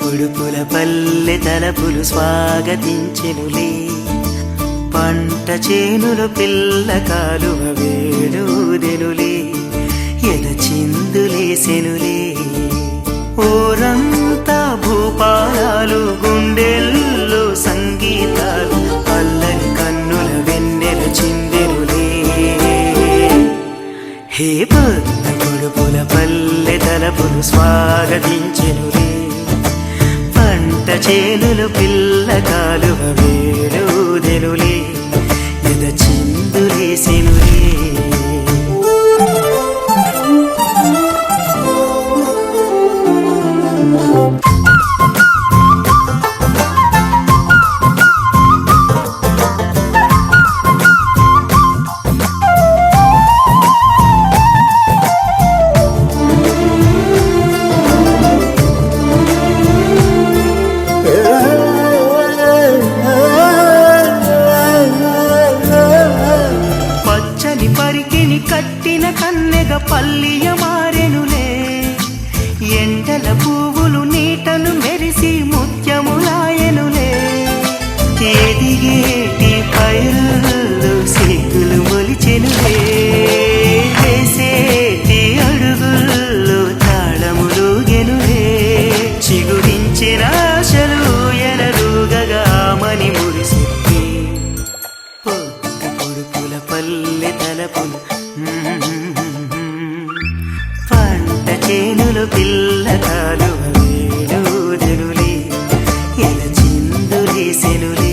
పొడుపుల పల్లె తలపులు స్వాగతించెనులే, పంట చేనులు పిల్ల కాలువ వేడుదెనులే, ఎద చిందులేసెనులే. ఓరంతా భూపాలాలు, గుండెల్లో సంగీతాలు, అల్లని కన్నుల వెన్నెల చిందెనులే. హే పొడుపుల పల్లె తలపులు స్వాగతించెనులే, పంట చేనులు పిల్ల కాలువ వేడుదెనులే, ఎద చిందులేసెనులే. కట్టిన కన్నెగ పల్లియ మారెనులే, ఎండల పువ్వులు నీటను మెరిసి ముత్యములాయనులే. ఎదిగేటి పైరుల్లో సిగ్గులు మొలిచెనులే, వేసేటి అడుగుల్లో తాళములుగెనులే. చిగురించిన ఆశలు ఎనరుగగా మని మురిసికి, పొడుపుల పల్లె తలపులు పంట చేనులు పిల్ల కాలువ వేడుదెనులే, ఎద చిందులేసెనులే.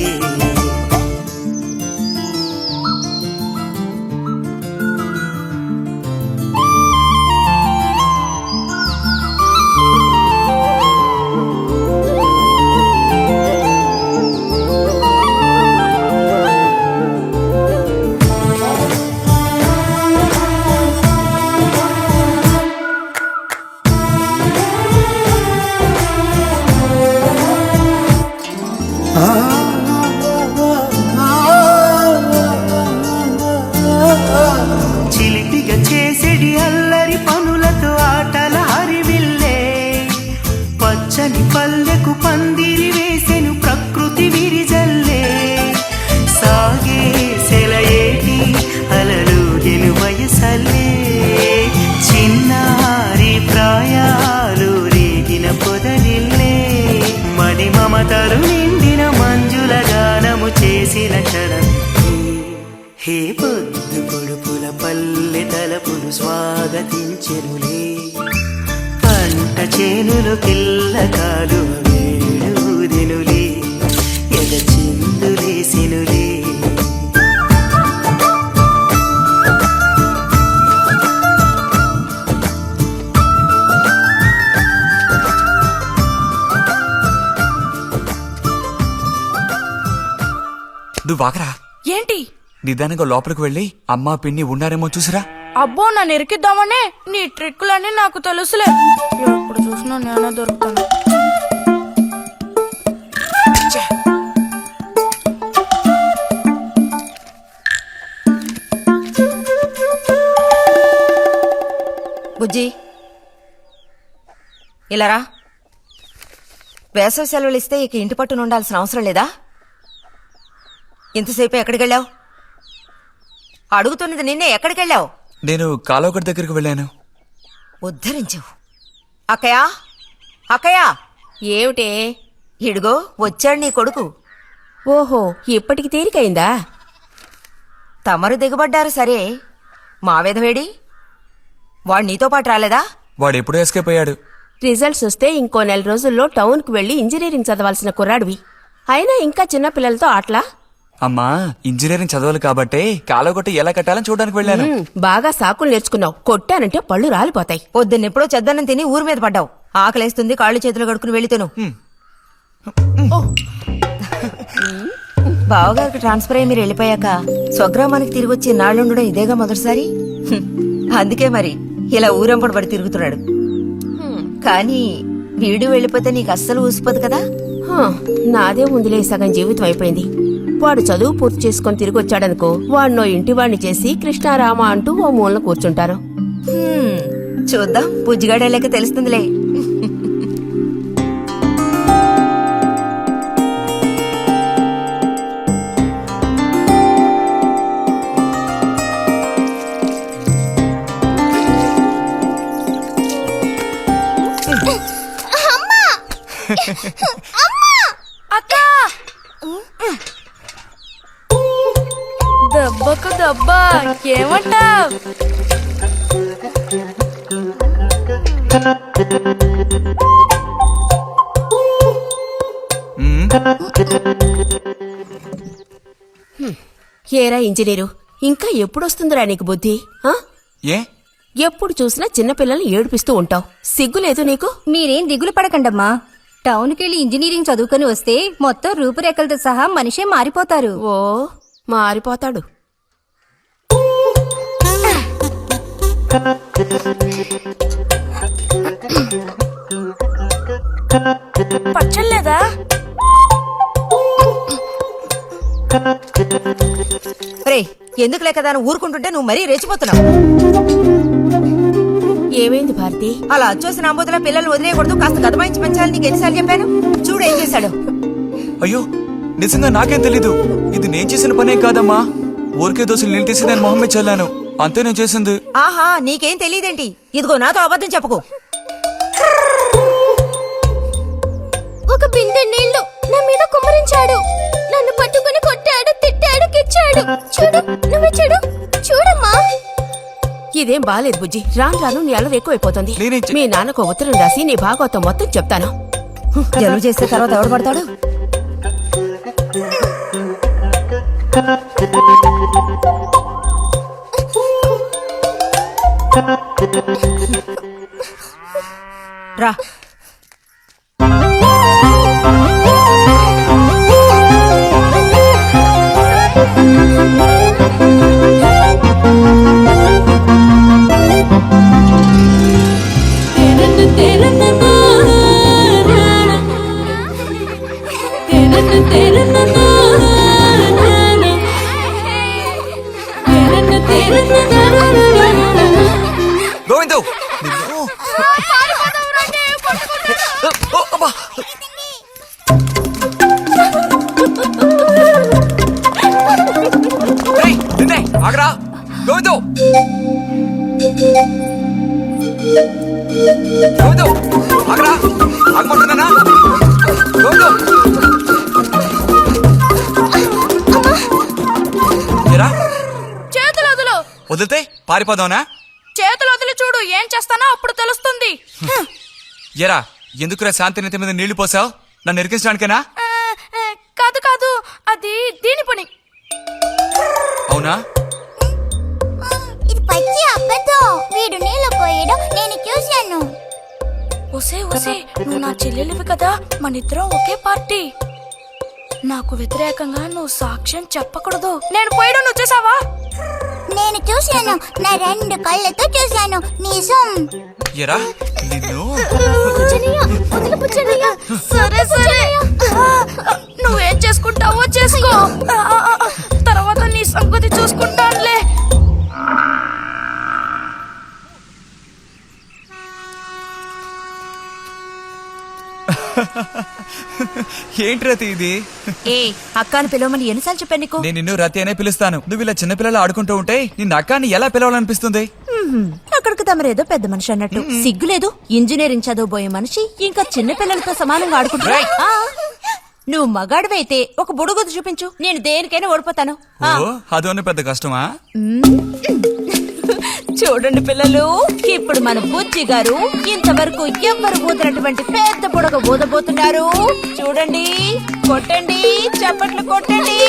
చిలిపిగా చేసేడి అల్లరి పనులతో ఆటల హరివిల్లే, పచ్చని పల్లెకు పందిరి వేసెను ప్రకృతి విరిజల్లే. సాగే సెలయేటి అలలుగెను వయసల్లే, చిన్నారి ప్రాయాలు రేగిన పొదరిల్లే. మడి మమతలు నిండిన మంజుల గానము చేసిన క్షణం. హే పొడుపుల పల్లె తలపులు స్వాగతించెనులే, పంట చేనులు పిల్ల కాలువ వేడుదెనులే, ఎద చిందులేసెనులే. దువ్వాకరా. ఏంటి? నిదానంగా లోపలికి వెళ్ళి అమ్మా పిన్ని ఉన్నారేమో చూసిరా. అబ్బో, నన్ను ఎరికిద్దామనే నీ ట్రిక్కులన్నీ నాకు తెలుసులే. ఎప్పుడు చూసినా నేను దొరుకుతాను. బుజ్జి ఇలారా. వేసవి సెలవులు ఇస్తే ఇక ఇంటి పట్టున ఉండాల్సిన అవసరం లేదా? ఇంతసేపు ఎక్కడికెళ్ళావు? అడుగుతున్నది నిన్నే, ఎక్కడికెళ్ళావు? నేను కాలువగడ్డ దగ్గరికి వెళ్ళాను. ఉద్ధరించావు. అక్కయ్యా, అక్కయ్యా, ఏమిటే? ఇడుగో వచ్చాడు నీ కొడుకు. ఓహో, ఇప్పటికి తీరికైందా? తమరు దిగబడ్డారు సరే, మావేదవేడి? వాడు నీతో పాటు రాలేదా? వాడు ఎప్పుడూ ఎస్కేప్ అయ్యాడు. రిజల్ట్స్ వస్తే ఇంకో 4 రోజుల్లో టౌన్కు వెళ్లి ఇంజనీరింగ్ చదవాల్సిన కుర్రాడివి. అయినా ఇంకా చిన్న పిల్లలతో ఆటలా? అమ్మా, ఇంజనీరింగ్ చదవాలి కాబట్టే కాలువగట్ట ఎలా కట్టాలని చూడడానికి వెళ్ళాను. బాగా సాకులు నేర్చుకున్నావు. కొట్టానంటే పళ్ళు రాలిపోతాయి. పొద్దున్నెప్పుడో చెద్దన్నం తిని ఊరి మీద పడ్డావు. ఆకలేస్తుంది, కాళ్ళు చేతులు కడుక్కుని వెళ్ళితేను. బావగారికి ట్రాన్స్ఫర్ అయ్యి మీరు వెళ్ళిపోయాక స్వగ్రామానికి తిరిగి వచ్చి నాళ్ళుండడం ఇదేగా మొదటిసారి. అందుకే మరి ఇలా ఊరంపడి పడి తిరుగుతున్నాడు. కానీ వీడు వెళ్ళిపోతే నీకు అస్సలు ఊసిపోదు కదా. నాదే ముందులే, సగం జీవితం అయిపోయింది. వాడు చదువు పూర్తి చేసుకుని తిరిగి వచ్చాడనుకో, వాడినో ఇంటివాణ్ణి చేసి కృష్ణారామ అంటూ ఓ మూలన కూర్చుంటారు. చూద్దాం, బుజ్జిగాడేలేక తెలుస్తుందిలే. దెబ్బకు దెబ్బ ఏమంటావ్? ఏరా ఇంజనీరు, ఇంకా ఎప్పుడొస్తుందిరా నీకు బుద్ధి? ఏ? ఎప్పుడు చూసినా చిన్నపిల్లల్ని ఏడిపిస్తూ ఉంటావు. సిగ్గులేదు నీకు? మీరేం దిగులు పడకండమ్మా. టౌన్కెళ్ళి ఇంజనీరింగ్ చదువుకొని వస్తే మొత్తం రూపురేఖలతో సహా మనిషే మారిపోతారు. ఓ, మారిపోతాడు. పచ్చలేదా? రే, ఎందుకు లేక దాన్ని ఊరుకుంటుంటే నువ్వు మరీ రెచ్చిపోతున్నావు. ఏమైంది భారతి? అలా వచ్చేసిన అంబోతుల పిల్లల్ని వదిలేయకూడదు, కాస్త గదమాయించి పెంచాలని నీకు ఎన్నిసార్లు చెప్పాను? చూడు ఏం చేశాడు. అయ్యో, నిజంగా నాకేం తెలీదు. ఇది నేను చేసిన పనేం కాదమ్మా. ఊరికే దోశలు నీళ్ళు తీసి నేను మొహం మీద చల్లాను, అంతే నేను చేసింది. ఆహా, నీకేం తెలియదేంటి? ఇదిగో నాతో అబద్ధం చెప్పుకో. ఒక బిందె నీళ్లు నా మీద కుమ్మరించాడు. నన్ను పట్టుకుని కొట్టాడు, తిట్టాడు, కిచ్చాడు. చూడు, నువ్వే చూడు, చూడమ్మా. ఇదేం బాలేదు బుజ్జి. రాను రాను నీ అల్లరి ఎక్కువైపోతుంది. నేనేం మీ నాన్నకు ఉత్తరం రాసి నీ భాగవతం మొత్తం చెప్తాను. జలుబు చేస్తే తర్వాత ఎవడు పడతాడు? రా. గోవిందు, ఆగరా గోవిందు. గోవిందు, ఆగరా, ఆగమంటున్నానా? గోవిందు, చేతులు వదులు. వదిలితే పారిపోదావునా? చేతులు వదిలి చూడు, ఏం చేస్తానో అప్పుడు తెలుస్తుంది. ఎరా, ఎందుకురా శాంతి నెత్తి మీద నీళ్లు పోసావు? నన్ను ఎరికించడానికేనా? కాదు కాదు, అది దీని పని. అవునా? ఇది పచ్చి అబద్ధం. వీడు నీళ్లు పోయడం నేను చూశాను. ఒసే ఒసే, నువ్వు నా చెల్లెలివి కదా, మనిద్దరం ఒకే పార్టీ. నాకు వ్యతిరేకంగా నువ్వు సాక్ష్యం చెప్పకూడదు. నేను పోయడం నువ్వు చూసావా? నేను చూశాను, నా 2 కళ్ళతో చూశాను. నిజం. ఎరా, నిన్ను బుజ్జనయ్య, వదిలు బుజ్జనయ్య. సరే సరే నువ్వేం చేసుకుంటావో చేసుకో. తర్వాత నీ సంగతి చూసుకుంటానులే. ఏంటి రతి ఇది? ఏ అక్కాని పిలవమని ఎన్నిసార్లు చెప్పాను నీకు? నేను నిన్ను రతి అనే పిలుస్తాను. నువ్వు ఇలా చిన్నపిల్లలు ఆడుకుంటూ ఉంటే నిన్న అక్కాన్ని ఎలా పిలవాలనిపిస్తుంది? అక్కడికి తమరేదో పెద్ద మనిషి అన్నట్టు సిగ్గులేదు. ఇంజనీరింగ్ చదవబోయే మనిషి ఇంకా చిన్న పిల్లలతో సమానంగా ఆడుకుంటున్నా. నువ్వు మగాడివైతే ఒక బుడుగుద్దు చూపించు, నేను దేనికైనా ఓడిపోతాను. ఓ అదోని పెద్ద కష్టమా? చూడండి పిల్లలు, ఇప్పుడు మన బుజ్జి గారు ఇంతవరకు ఎవ్వరు ఊదినటువంటి పెద్ద బుడగ ఊదబోతున్నారు. చూడండి, కొట్టండి, చప్పట్లు కొట్టండి.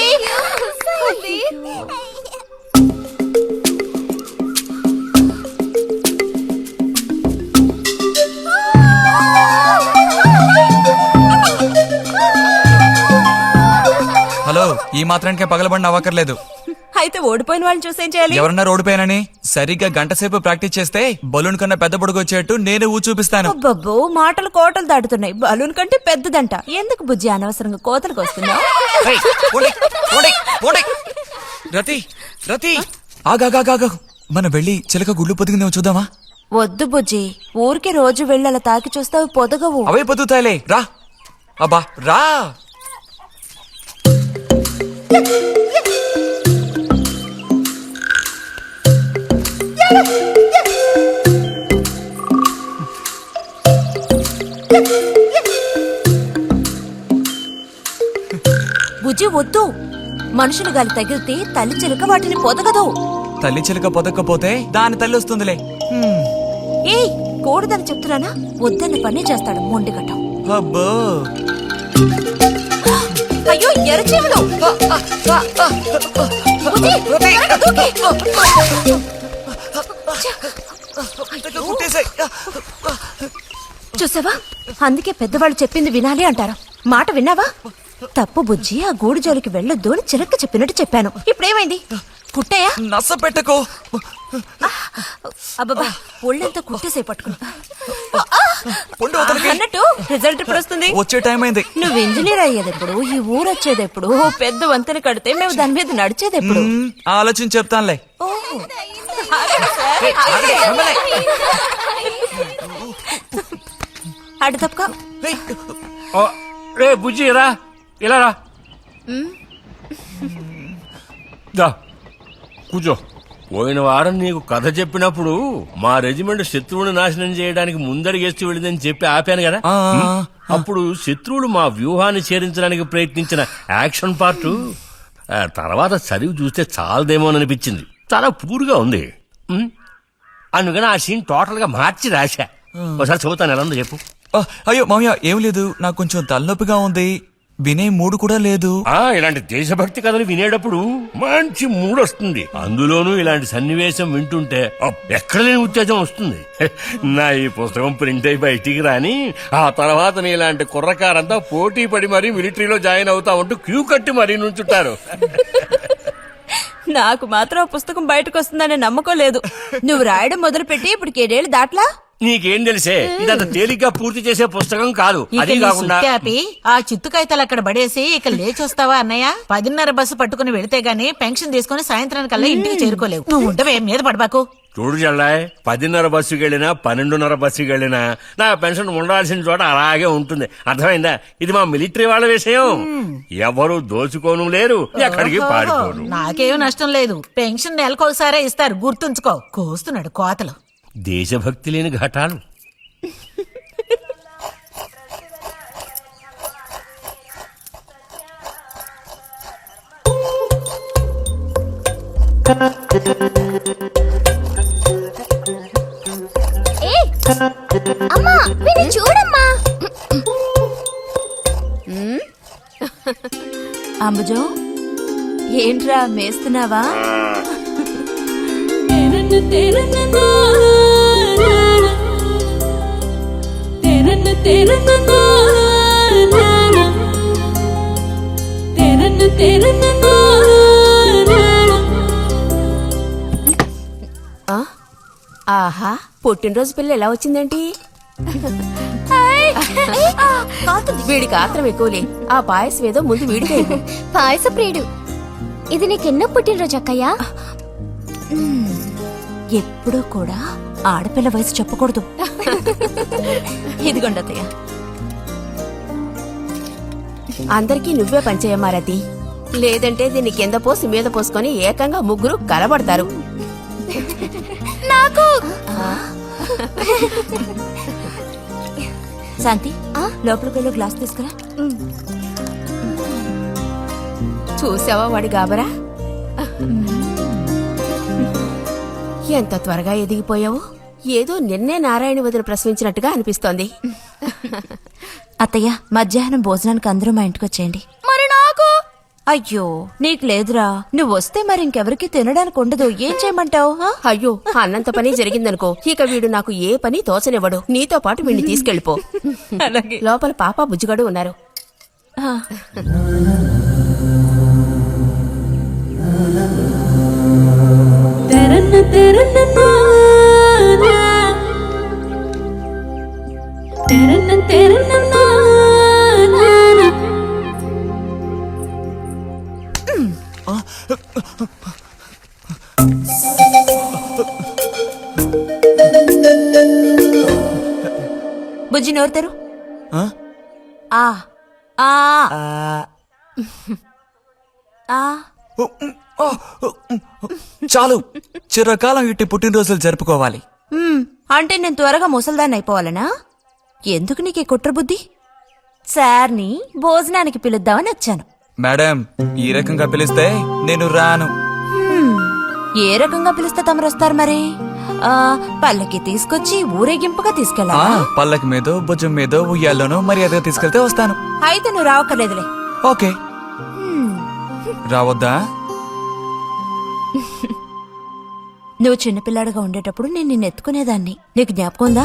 హలో, ఈ మాత్రానికే పగలబడిన అవ్వకర్లేదు. అయితే ఓడిపోయిన వాళ్ళని చూసేం చేయాలి? ఎవరన్నా ఓడిపోయానని సరిగ్గా గంట సేపు ప్రాక్టీస్ చేస్తే బలూన్ కన్నా పెద్ద బుడుగు వచ్చేట్టు నేనే ఊ చూపిస్తాను. అబ్బబ్బో, మాటలు కోటలు దాటుతున్నాయి. బలూన్ కంటే పెద్దదంట. ఎందుకు బుజ్జి అనవసరంగా కోతలకు వస్తున్నావు? ఏయ్, పోండి, పోండి, పోండి. రతి రతి ఆగాగాగా, మనం వెళ్ళి చిలక గుళ్ళు పొదిగిందేమో చూద్దామా? వద్దు బుజ్జి, ఊరికి రోజు వెళ్ళి అలా తాకి చూస్తావు, పొదగవు. అవే పొద్దుతాయిలే, రా. అబ్బా రా. బుజ్జి వద్దు, మనుషులు గాలి తగిలితే తల్లి చిలుక వాటిని పొదగదు. తల్లి చిలక పొదక్కపోతే దాని తల్లి వస్తుందిలే. ఏయ్, కూడదని చెప్తున్నానా? వద్దన్న పని చేస్తాడు మొండిగట్టం. అబ్బో, అయ్యో ఎర్రచీమలు! బుజ్జి, త్వరగా దూకి. కుట్టేసాయి. చూసావా, అందుకే పెద్దవాళ్ళు చెప్పింది వినాలి అంటారు. మాట విన్నావా? తప్పు బుజ్జి, ఆ గూడు జోలికి వెళ్ళొద్దు అని చిలక చెప్పినట్టు చెప్పాను. ఇప్పుడేమైంది? కుట్టాయా? నస పెట్టకో. అబ్బబ్బా, ఒళ్ళంతా కుట్టేసే పట్టుకున్నా. పొండు అవతలికి. అన్నట్టు రిజల్ట్ ఇప్పుడు వస్తుంది. వచ్చే టైం అయింది. నువ్వు ఇంజనీర్ అయ్యేదెప్పుడు? ఈ ఊరు వచ్చేదెప్పుడు? ఓ పెద్ద వంతెన కడితే మేము దాని మీద నడిచేదెప్పుడు? ఆలోచించి చెప్తానులే. ఓహో. అటు తప్పక. రే బుజ్జి రా, ఇలా రా. దా కూర్చో. పోయిన వారం నీకు కథ చెప్పినప్పుడు మా రెజిమెంట్ శత్రువుని నాశనం చేయడానికి ముందడిగేస్తూ వెళ్ళిందని చెప్పి ఆపాను కదా. అప్పుడు శత్రువులు మా వ్యూహాన్ని ఛేదించడానికి ప్రయత్నించిన యాక్షన్ పార్ట్ తర్వాత చదివి చూస్తే చాలదేమోననిపించింది. చాలా పూర్గా ఉంది. అందుకని ఆ సీన్ టోటల్ గా మార్చి రాశా. ఒకసారి చదువుతాను, ఎలా ఉందో చెప్పు. అయ్యో మామయ్య, ఏం లేదు, నాకు కొంచెం తలనొప్పిగా ఉంది. వినే మూడు కూడా లేదు. ఇలాంటి దేశభక్తి కథలు వినేటప్పుడు మంచి మూడ్ వస్తుంది. అందులోనూ ఇలాంటి సన్నివేశం వింటుంటే ఎక్కడ లేని ఉత్తేజం వస్తుంది. నా ఈ పుస్తకం ప్రింట్ అయి బయటికి రాని ఆ తర్వాత నీ ఇలాంటి కుర్రకారంతా పోటీ పడి మరీ మిలిటరీలో జాయిన్ అవుతా ఉంటూ క్యూ కట్టి మరీ నుంచుంటారు. నాకు మాత్రం ఆ పుస్తకం బయటకు వస్తుందనే నమ్మకం లేదు. నువ్వు రాయడం మొదలుపెట్టి ఇప్పుడు 7 ఏళ్ళు దాట్లా. నీకేం తెలిసే, ఇదంత తేలిగ్గా పూర్తి చేసే పుస్తకం కాదు. అది కాకుండా ఆ చిత్తుకాయతలు అక్కడ పడేసి ఇక లేచొస్తావా అన్నయ్య? 10:30 బస్సు పట్టుకుని వెళితే గానీ పెన్షన్ తీసుకుని సాయంత్రానికల్లా ఇంటికి చేరుకోలేవు. నువ్వు ఉండవే, మీద పడబాకు. చూడు జల్లాయ్, 10:30 బస్సుకి వెళ్ళినా 12:30 బస్సుకి వెళ్ళినా నా పెన్షన్ ఉండాల్సిన చోట అలాగే ఉంటుంది. అర్థమైందా? ఇది మా మిలిటరీ వాళ్ళ విషయం. ఎవరు దోచుకోను లేరు, ఎక్కడికి పారిపోరు. నాకేం నష్టం లేదు. పెన్షన్ నెలకొకసారే ఇస్తారు, గుర్తుంచుకో. కోస్తున్నాడు కోతలు. దేశభక్తి లేని ఘటాలు. అమ్మా, వీడిని చూడమ్మా. అంబుజం, ఏంట్రా మేస్తున్నావా? ఆహా, పుట్టినరోజు పిల్ల ఎలా వచ్చిందేంటి? వీడికి ఆత్రం ఎక్కువలే. ఆ పాయసం ఏదో ముందు వీడికే ఇవ్వు. పాయస ప్రియుడు. ఇది నీకెన్నో పుట్టినరోజు అక్కయ్యా? ఎప్పుడూ కూడా ఆడపిల్ల వయసు చెప్పకూడదు. ఇదిగోండి అత్తయ్య. అందరికీ నువ్వే పంచేయమ్మారతి, లేదంటే దీన్ని కింద పోసి మీద పోసుకొని ఏకంగా ముగ్గురు కలబడతారు. నాకు శాంతి, లోపలికి వెళ్ళి గ్లాస్ తీసుకురా. చూసావా వాడి గాబరా? ఎంత త్వరగా ఎదిగిపోయావు. ఏదో నిన్నే నారాయణ వదిన ప్రశ్నించినట్టుగా అనిపిస్తోంది. అత్తయ్య, మధ్యాహ్నం భోజనానికి అందరూ మా ఇంటికి వచ్చేయండి. మరి నాకు? అయ్యో, నీకు లేదురా. నువ్వు వస్తే మరి ఇంకెవరికి తినడానికి ఉండదు. ఏం చేయమంటావు? అయ్యో, అన్నంత పని జరిగిందనుకో, ఇక వీడు నాకు ఏ పని తోచనివ్వడు. నీతో పాటు వీడిని తీసుకెళ్లిపో. లోపల పాప బుజ్జిగడు ఉన్నారు. బుజ్జి నోరు తెరు. ఆ? ఆ ఆ ఆ చాలు, చిరకాలం ఇట్టి పుట్టినరోజులు జరుపుకోవాలి. అంటే నేను త్వరగా ముసల్దాన్ని అయిపోవాలనా? ఎందుకు నీకు కుట్ర బుద్ధి? సార్ని భోజనానికి పిలుద్దామని వచ్చాను. మేడం, ఈ రకంగా పిలిస్తే నేను రాను. ఏ రకంగా పిలిస్తే తమరు వస్తారు మరి? పల్లకి తీసుకొచ్చి ఊరేగింపుగా తీసుకెళ్ళా? పల్లకి మీదో భుజం మీదో ఉయ్యాల్లోనో మర్యాదగా తీసుకెళ్తే వస్తాను. అయితే నువ్వు రావక్కర్లేదులే. ఓకే, రావద్దా? నువ్వు చిన్నపిల్లాడుగా ఉండేటప్పుడు నేను నిన్ను ఎత్తుకునేదాన్ని. నీకు జ్ఞాపకం ఉందా?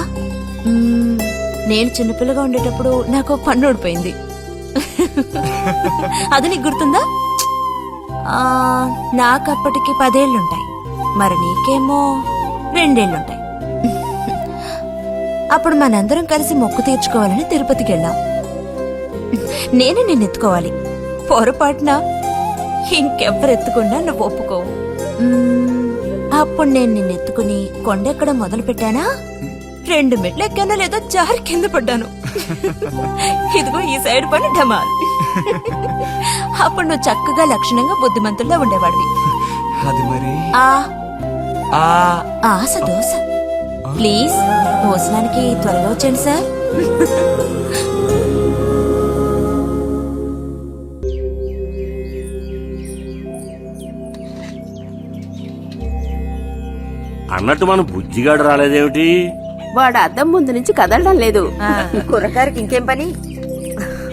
నేను చిన్నపిల్లగా ఉండేటప్పుడు నాకు పన్ను ఊడిపోయింది. అది నీకు గుర్తుందా? నాకప్పటికి 10 ఏళ్లుంటాయి. మరి నీకేమో 2 ఏళ్లుంటాయి. అప్పుడు మనందరం కలిసి మొక్కు తీర్చుకోవాలని తిరుపతికి వెళ్ళాం. నేను నిన్ను ఎత్తుకోవాలి. పొరపాటున ఇంకెవ్వరెత్తుకున్నా నువ్వు ఒప్పుకోవు. అప్పుడు నేను నిన్నెత్తుకుని కొండెక్కడం మొదలు పెట్టానా, 2 మెట్లు ఎక్కానో లేదో జారి కింద పడ్డాను. ఇదిగో ఈ సైడ్ పని ఢమాల్. అప్పుడు నువ్వు చక్కగా లక్షణంగా బుద్ధిమంతుల్లో ఉండేవాడివి. అది మరి ఆశ దోశ. ప్లీజ్ భోజనానికి త్వరగా వచ్చేయండి సార్. అన్నట్టు మన బుజ్జిగాడు రాలేదేమిటి? వాడు అద్దం ముందు నుంచి కదలడం లేదు. కుర్రకారికి ఇంకేం పని?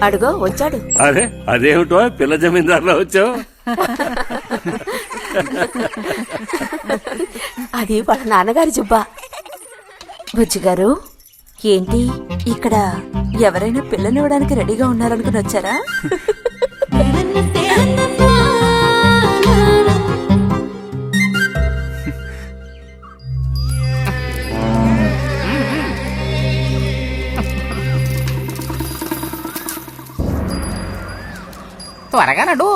అడుగో వచ్చాడు. అదే అదేమిటో పిల్ల జమీందారులో వచ్చావు. అది వాళ్ళ నాన్నగారి జుబ్బా. బుజ్జిగారు, ఏంటి ఇక్కడ ఎవరైనా పిల్లనివ్వడానికి రెడీగా ఉన్నారనుకుని వచ్చారా? త్వరగా నడు.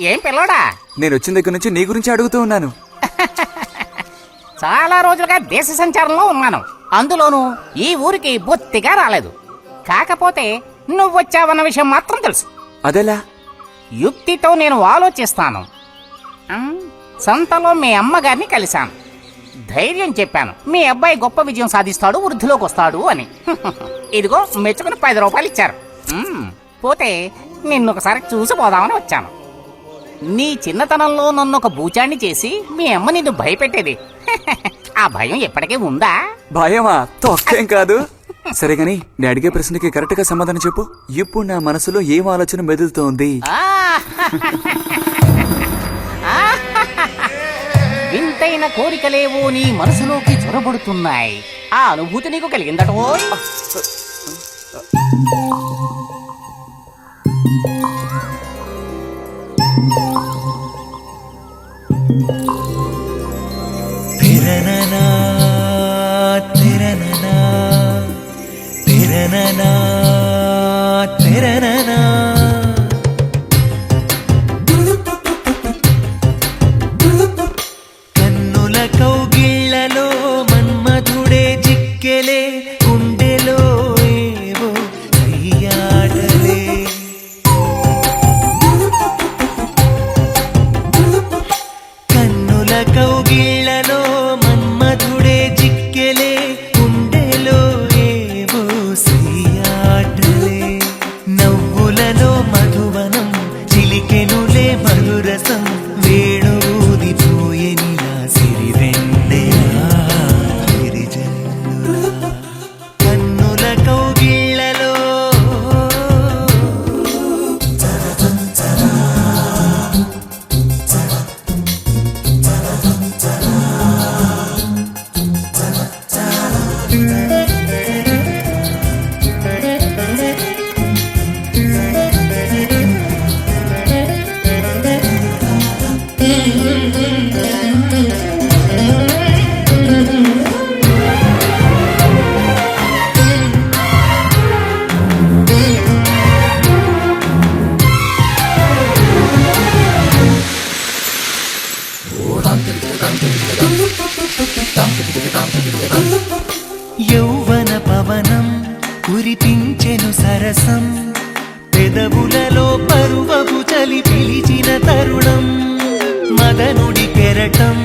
ఏం పిల్లోడా, నేను వచ్చిన దగ్గర నుంచి నీ గురించి అడుగుతూ ఉన్నాను. చాలా రోజులుగా దేశ సంచారంలో ఉన్నాను. అందులోనూ ఈ ఊరికి బొత్తిగా రాలేదు. కాకపోతే నువ్వొచ్చావన్న విషయం మాత్రం తెలుసు. అదెలా? యుక్తితో నేను ఆలోచిస్తాను. సంతలో మీ అమ్మగారిని కలిశాను. ధైర్యం చెప్పాను, మీ అబ్బాయి గొప్ప విజయం సాధిస్తాడు, వృద్ధిలోకి వస్తాడు అని. ఇదిగో మెచ్చుకుని 10 రూపాయలు ఇచ్చారు. పోతే నిన్నొకసారి చూసిపోదామని వచ్చాను. నీ చిన్నతనంలో నన్ను ఒక బూచాన్ని చేసి మీ అమ్మ నిన్ను భయపెట్టేది. ఆ భయం ఎప్పటికీ ఉందా? భయమా? తొక్కేం కాదు. సరే గాని నేను అడిగే ప్రశ్నకి కరెక్ట్ గా సమాధానం చెప్పు. ఇప్పుడు నా మనసులో ఏం ఆలోచన మెదులుతోంది? వింతైన కోరికలేవో నీ మనసులోకి చొరబడుతున్నాయి. ఆ అనుభూతి నీకు కలిగిందటో? తెరననా తెరననా తెరననా తెరననా కన్నుల కౌగిళ్లలో మన్మధుడే జిక్కెలే గుండెలో ఏవో కయ్యాడలే కన్నుల కౌగిళ్లలో మన్మధుడే జిక్కెలే గుండెలో ఏవో సయ్యాటలే నవ్వులలో మధువనం చిలికెనులే మధురసం వేణువుదిపోయెనిలా సిరివెన్నెలా గిరిజల్లులా కన్నుల కౌగిళ్లలో యౌవన పవనం కురిపించెను సరసం పెదవులలో పరువపు చలి పిలిచిన తరుణం మదనుడి కెరటం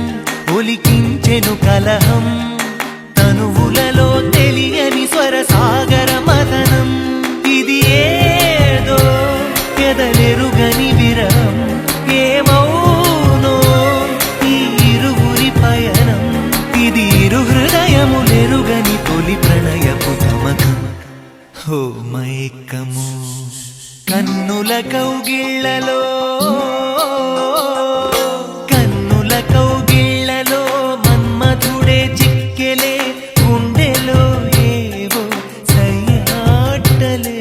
ఒలికించెను కలహం తనువులలో తెలియని స్వర సాగర మదనం ఇది ఏదో ఎదలెరుగని విరహం ఏమౌనో ఈ ఇరువురి పయనం ఇది ఇరు హృదయములెరుగని తొలి ప్రణయపు గమకం హో మైకము కన్నుల కౌగిళ్లలో కన్నుల కౌగిళ్లలో మన్మధుడే చిక్కెలే గుండెలో ఏవో సయ్యాటలే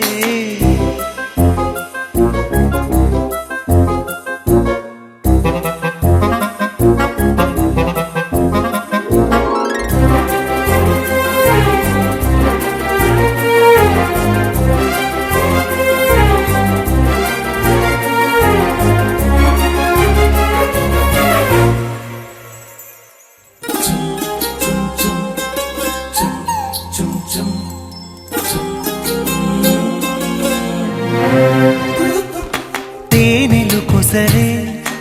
తేనెలు కొసరే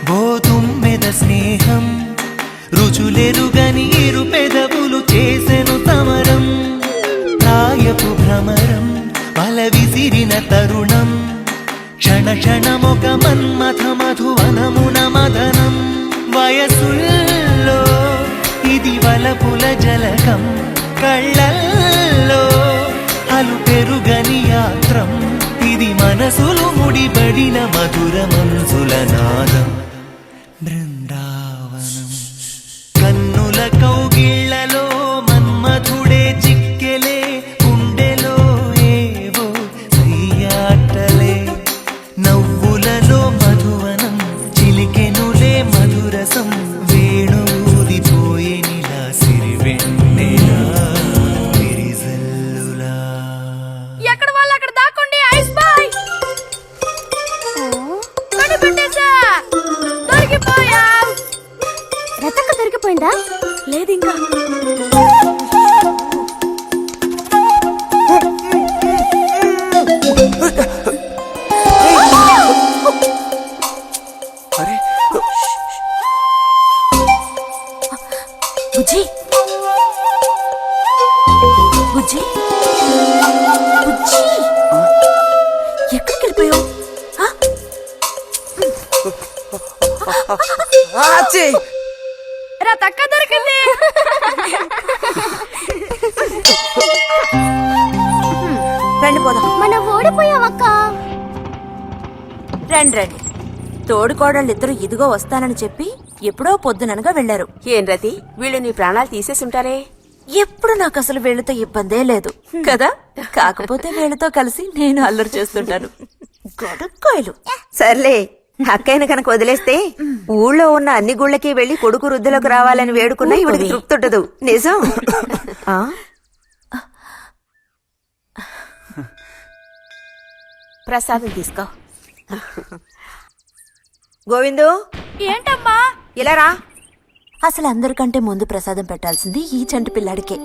బోతుమ్మెద స్నేహం రుచులెరుగని ఇరు పెదవులు చేసెను సమరం ప్రాయపు భ్రమరం బల విసిరిన తరుణం క్షణ క్షణమొక మన్మథ మధువనమున మదనం వయసుల్లో ఇది వలపుల జలకం కళ్ళల్లో అలు పెరుగని యాత్రం ఇది మనసులు ముడిబడిన మధుర మనసుల నాదం బృందావనం కన్నుల కౌగిళ్లలో మన్మధుడే చిక్కెలే గుండెలో ఏవో సయ్యాటలే నవ్వులలో మధువనం చిలికెనులే మధురసం వేణువుదిపోయెనిలా సిరివెన్నెలా విరిజల్లులా ఎక్కడ వాళ్ళు అక్కడ దాక్కోండి ఐస్ బాయ్ కనిపెట్టేశా దొరికిపోయాం రతక్క దొరికిపోయిందా లేదు ఇంకా అరే బుజ్జి బుజ్జి బుజ్జి ఎక్కడికి వెళ్ళిపోయావు రతక్క దొరికింది రండి పోదాం మనం ఓడిపోయావక్క రండి రండి తోడుకోడళ్ళు ఇద్దరు ఇదిగో వస్తానని చెప్పి ఎప్పుడో పొద్దుననగా వెళ్లారు. ఏం రతి వీళ్ళు నీ ప్రాణాలు తీసేసుంటారే. ఎప్పుడు నాకు అసలు వీళ్ళతో ఇబ్బందే లేదు కదా. కాకపోతే వీళ్ళతో కలిసి నేను అల్లరి చేస్తుంటాను. గొడక్కాయలు. సర్లే అక్కయ్యను కనుక వదిలేస్తే ఊళ్ళో ఉన్న అన్ని గుళ్ళకి వెళ్లి కొడుకు వృద్ధిలోకి రావాలని వేడుకున్నా ఇవిడికి తృప్తి ఉండదు. నిజం. ఆ? ప్రసాదం తీసుకో. గోవిందు, ఏంటమ్మా? ఇలా రా. అసలు అందరికంటే ముందు ప్రసాదం పెట్టాల్సింది ఈ చంటి పిల్లాడికే.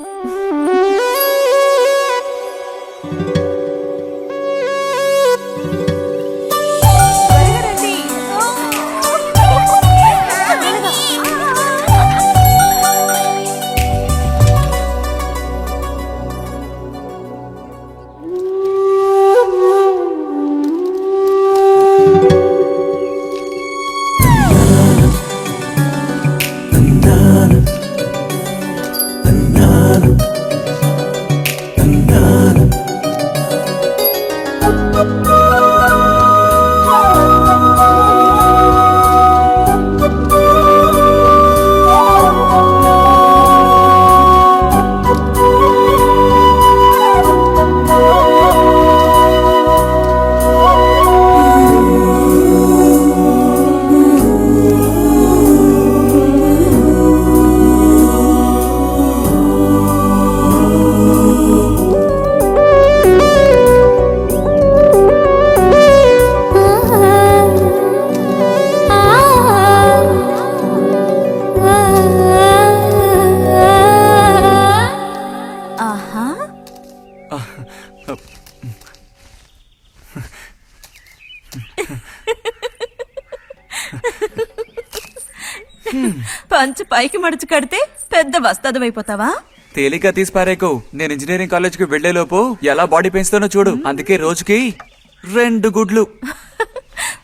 పంచు పైకి మడుచు కడితే పెద్ద వస్తాదమైపోతావా? తేలిక తీసి పారేకు. నేను ఇంజనీరింగ్ కాలేజ్కి వెళ్లేలోపు ఎలా బాడీ పెంచుతానో చూడు. అందుకే రోజుకి 2 గుడ్లు.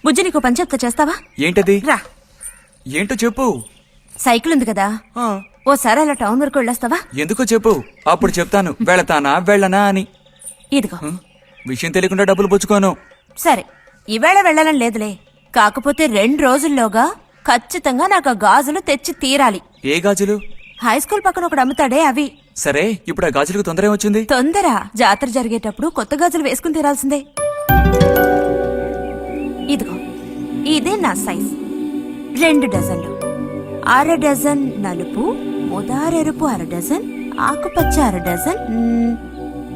బుజ్జి, నీకు పని చెప్తా, చేస్తావా? ఏంటది? రా. ఏంటో చెప్పు. సైకిల్ ఉంది కదా, ఆ, ఓసారి అలా టౌన్ వరకు వెళ్ళొస్తావా? ఎందుకో చెప్పు, అప్పుడు చెప్తాను వెళతానా వెళ్ళనా అని. ఇదిగో. విషయం తెలియకుండా డబ్బులు పుచ్చుకోను. సరే, ఈవేళ వెళ్ళాలని లేదులే. కాకపోతే 2 రోజుల్లోగా ఖచ్చితంగా నాకు ఆ గాజులు తెచ్చి తీరాలి. ఏ గాజులు? హై స్కూల్ పక్కన ఒకడు అమ్ముతాడే అవి. సరే, ఇప్పుడు ఆ గాజులకు తొందర ఏమొచ్చింది? తొందర జాతర జరిగేటప్పుడు కొత్త గాజులు వేసుకుని తీరాల్సిందే. ఇదిగో, ఇదే నా సైజ్. 2 డజన్లు. 1/2 డజన్ నలుపు, ముదారెరుపు 1/2 డజన్, ఆకుపచ్చ 1/2 డజన్.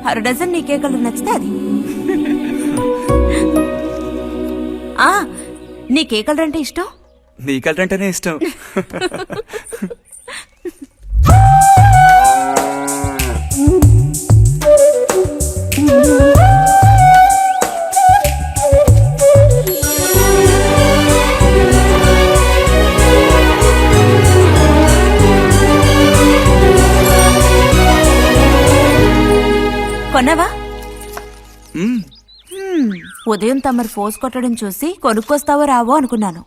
1/2 డజన్ నీకే కలర్ నచ్చితే అది. ఆ, నీకే కలర్ అంటే ఇష్టం? నీ కలర్ అంటేనే ఇష్టం. కొన్నావా? మ్మ్. ఉదయం తమరు ఫోర్స్ కొట్టడం చూసి కొనుక్కొస్తావో రావో అనుకున్నాను.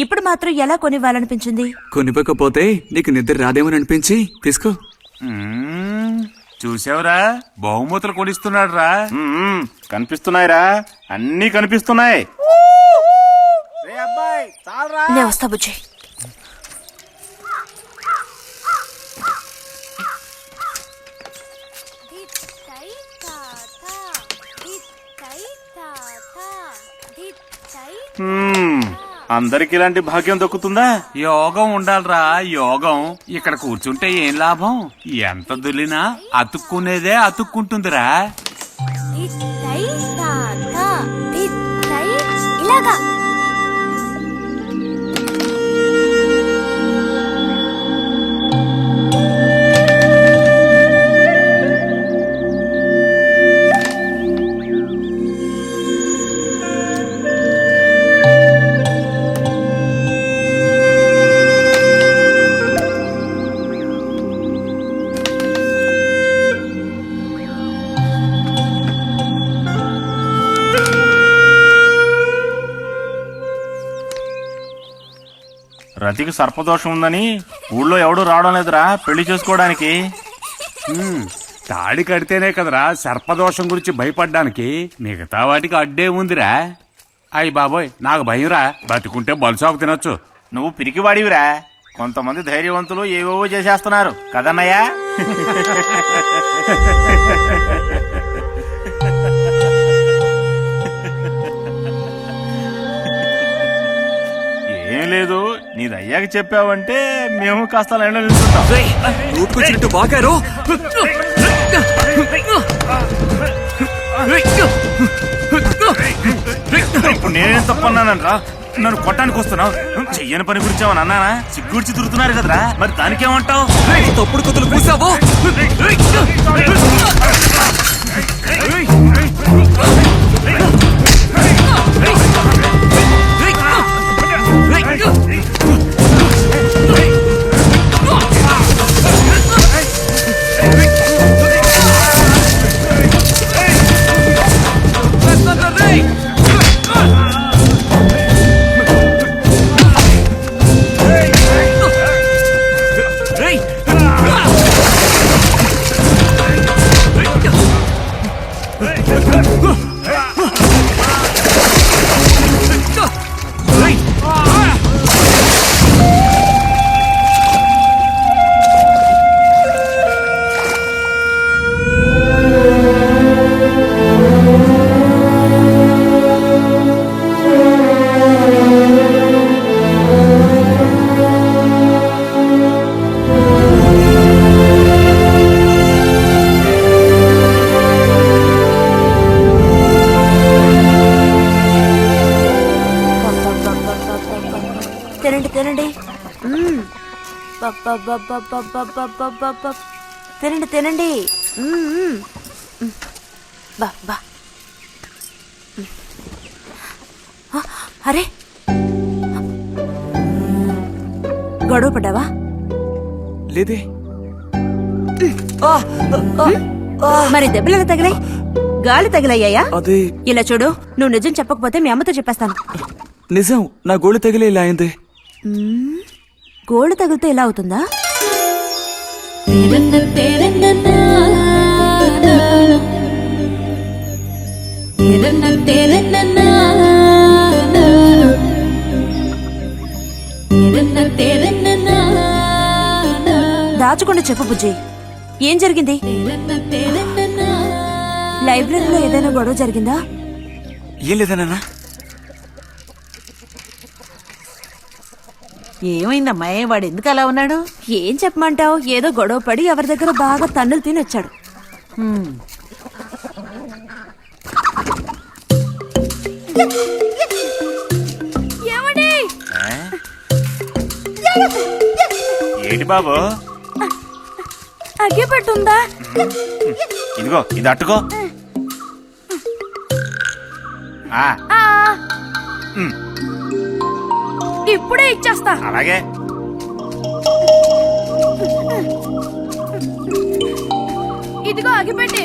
ఇప్పుడు మాత్రం ఎలా కొనివ్వాలనిపించింది? కొనివ్వకపోతే నీకు నిద్ర రాదేమని అనిపించి తీసుకో. చూసావురా, బహుమతులు కొనిస్తున్నాడు రా. కనిపిస్తున్నాయిరా, అన్నీ కనిపిస్తున్నాయి. నే వస్తా బుజ్జి. అందరికి ఇలాంటి భాగ్యం దక్కుతుందా? యోగం ఉండాలిరా, యోగం. ఇక్కడ కూర్చుంటే ఏం లాభం? ఎంత దులినా అతుక్కునేదే అతుక్కుంటుందిరా. ఇలాగా రతికి సర్పదోషం ఉందని ఊళ్ళో ఎవడూ రావడం లేదురా పెళ్లి చేసుకోవడానికి. తాడి కడితేనే కదరా సర్పదోషం గురించి భయపడ్డానికి. మిగతా వాటికి అడ్డే ఉందిరా. అయ్యి బాబోయ్, నాకు భయంరా. బతుకుంటే బలుసాకు తినొచ్చు. నువ్వు పిరికివాడివిరా. కొంతమంది ధైర్యవంతులు ఏవేవో చేసేస్తున్నారు కదన్నయ్యా. ఏమీ లేదు నీది అయ్యాక చెప్పావంటే మేము కాస్త లైన్లో నిల్చుంటాం. నోటుకొచ్చినట్టు బాగారు. ఇప్పుడు నేనేం తప్పన్నానరా? నన్ను కొట్టడానికి వస్తున్నావు. చెయ్యని పని గురించి ఏమన్నా అన్నానా? సిగ్గుడిచి తిరుగుతున్నారు కదరా, మరి దానికేమంటావు? తప్పుడు కొత్తలు పూసావో. తినండి తినండి. తినండి తినండి. బా బా. అరే గొడవ పడ్డావా? లేదే. మరి దెబ్బలు తగిలాయి? గాలి తగిలయ్యాయా? అదే. ఇలా చూడు, నువ్వు నిజం చెప్పకపోతే మీ అమ్మతో చెప్పేస్తాను. నిజం, నా గోళి తగిలే ఇలా అయింది. గోళ్ళు తగిలితే ఇలా అవుతుందా? దాచకుండా చెప్పు బుజ్జి, ఏం జరిగింది? లైబ్రరీలో ఏదైనా గొడవ జరిగిందా? ఏం లేదన్నా. ఏమైందమ్మా? వాడు ఎందుకు అలా ఉన్నాడు? ఏం చెప్పమంటావు, ఏదో గొడవ పడి ఎవరి దగ్గర బాగా తన్నులు తిని వచ్చాడు. ఏంటి బాబు? అగ్గి పట్టుందా? ఇదిగో ఇది అట్టుకో. ఇప్పుడే ఇచ్చేస్తా. అలాగే. ఇదిగో అగిపెట్టి.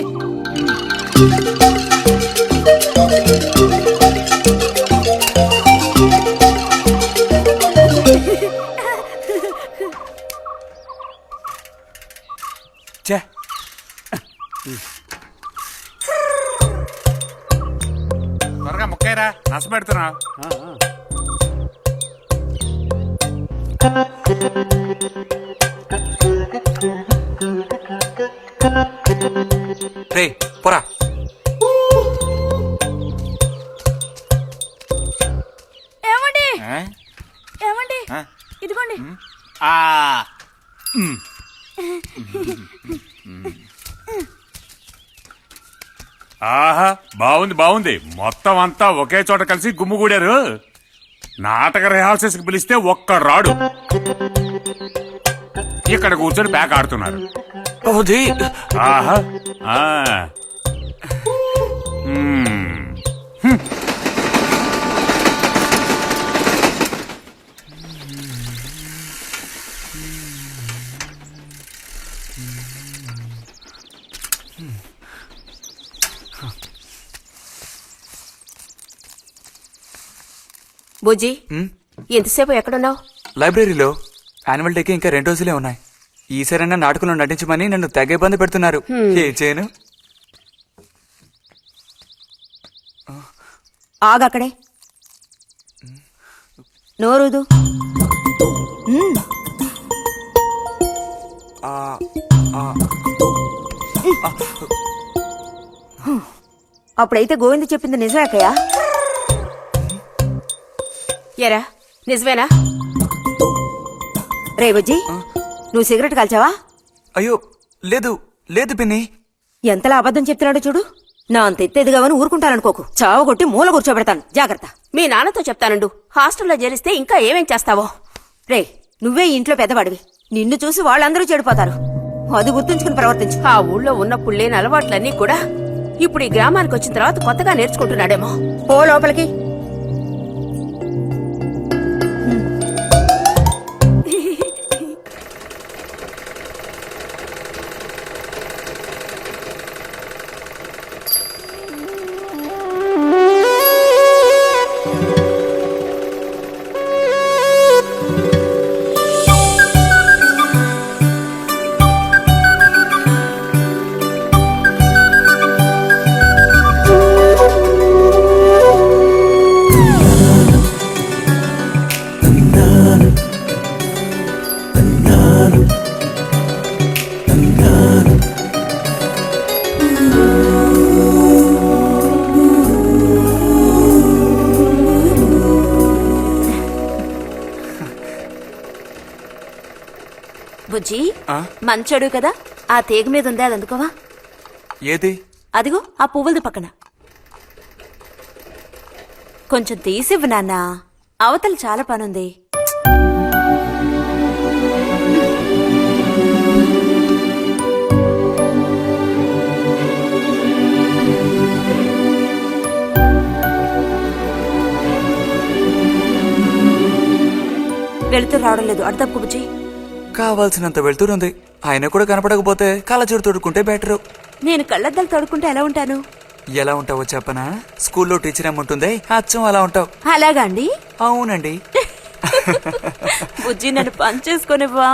చే త్వరగా ముక్కైరా, నస పెడుతున్నా. రే పోరా. ఏమండి ఏమండి, ఇదిగోండి. ఆహా, బాగుంది బాగుంది. మొత్తం అంతా ఒకే చోట కలిసి గుమ్ముగూడారు. నాటక రిహార్సల్స్ కి పిలిస్తే ఒక్క రాడు. ఇక్కడ కూర్చొని ప్యాక్ ఆడుతున్నారు. ఆహా. బుజ్జి, ఎంతసేపు ఎక్కడున్నావు? లైబ్రరీలో. యాన్యువల్ డేకి ఇంకా 2 రోజులే ఉన్నాయి. ఈసారైనా నాటకంలో నటించమని నన్ను తెగ ఇబ్బంది పెడుతున్నారు. ఏం చేయను? ఆగక్కడే, నోరుదు. అప్పుడైతే గోవింద చెప్పింది నిజమేకయ్యా? ఎరా నిజమేనా? రే బుజ్జి, నువ్వు సిగరెట్ కాల్చావా? అయ్యో లేదు లేదు పిన్ని. ఎంతలా అబద్ధం చెప్తున్నాడో చూడు. నా అంత ఎత్తేదిగావని ఊరుకుంటాననుకోకు. చావగొట్టి మూల కూర్చోబెడతాను. జాగ్రత్త. మీ నాన్నతో చెప్తానుండు. హాస్టల్లో చేరిస్తే ఇంకా ఏమేం చేస్తావో. రే, నువ్వే ఈ ఇంట్లో పెద్దవాడివి. నిన్ను చూసి వాళ్ళందరూ చెడిపోతారు. అది గుర్తుంచుకుని ప్రవర్తించు. ఆ ఊళ్ళో ఉన్నప్పుడు లేని అలవాట్లన్నీ కూడా ఇప్పుడు ఈ గ్రామానికి వచ్చిన తర్వాత కొత్తగా నేర్చుకుంటున్నాడేమో. పో లోపలికి. బుజ్జి, మంచోడు కదా, ఆ తీగ మీద ఉందే అది అందుకోవా? ఏది? అదిగో ఆ పువ్వులది పక్కన. కొంచెం తీసివ్వు నాన్న, అవతల చాలా పనుంది. వెళుతూ రావడం లేదు, అర్థం బుజ్జి. కావాల్సినంత వెళ్తూరుంది. ఆయన కూడా కనపడకపోతే కళ్ళజోడు తొడుక్కుంటే బెటరు. నేను కళ్ళద్దాలు తోడుకుంటే ఎలా ఉంటాను? ఎలా ఉంటావో చెప్పనా? స్కూల్లో టీచర్ ఏమంటుంది, అచ్చం అలా ఉంటావు. అలాగా అండి? అవునండి. బుజ్జి, నన్ను పని చేసుకునివ్వా.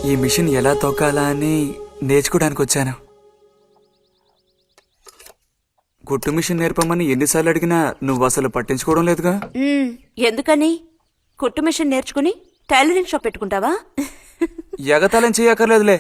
ఈ మిషన్ ఎలా తొక్కాలా అని నేర్చుకోవడానికి వచ్చాను. కుట్టు మిషన్ నేర్పమని ఎన్నిసార్లు అడిగినా నువ్వు అసలు పట్టించుకోవడం లేదుగా. ఎందుకని? కుట్టు మిషన్ నేర్చుకుని టైలరింగ్ షాప్ పెట్టుకుంటావా? ఎగతాళం చేయక్కర్లేదులే.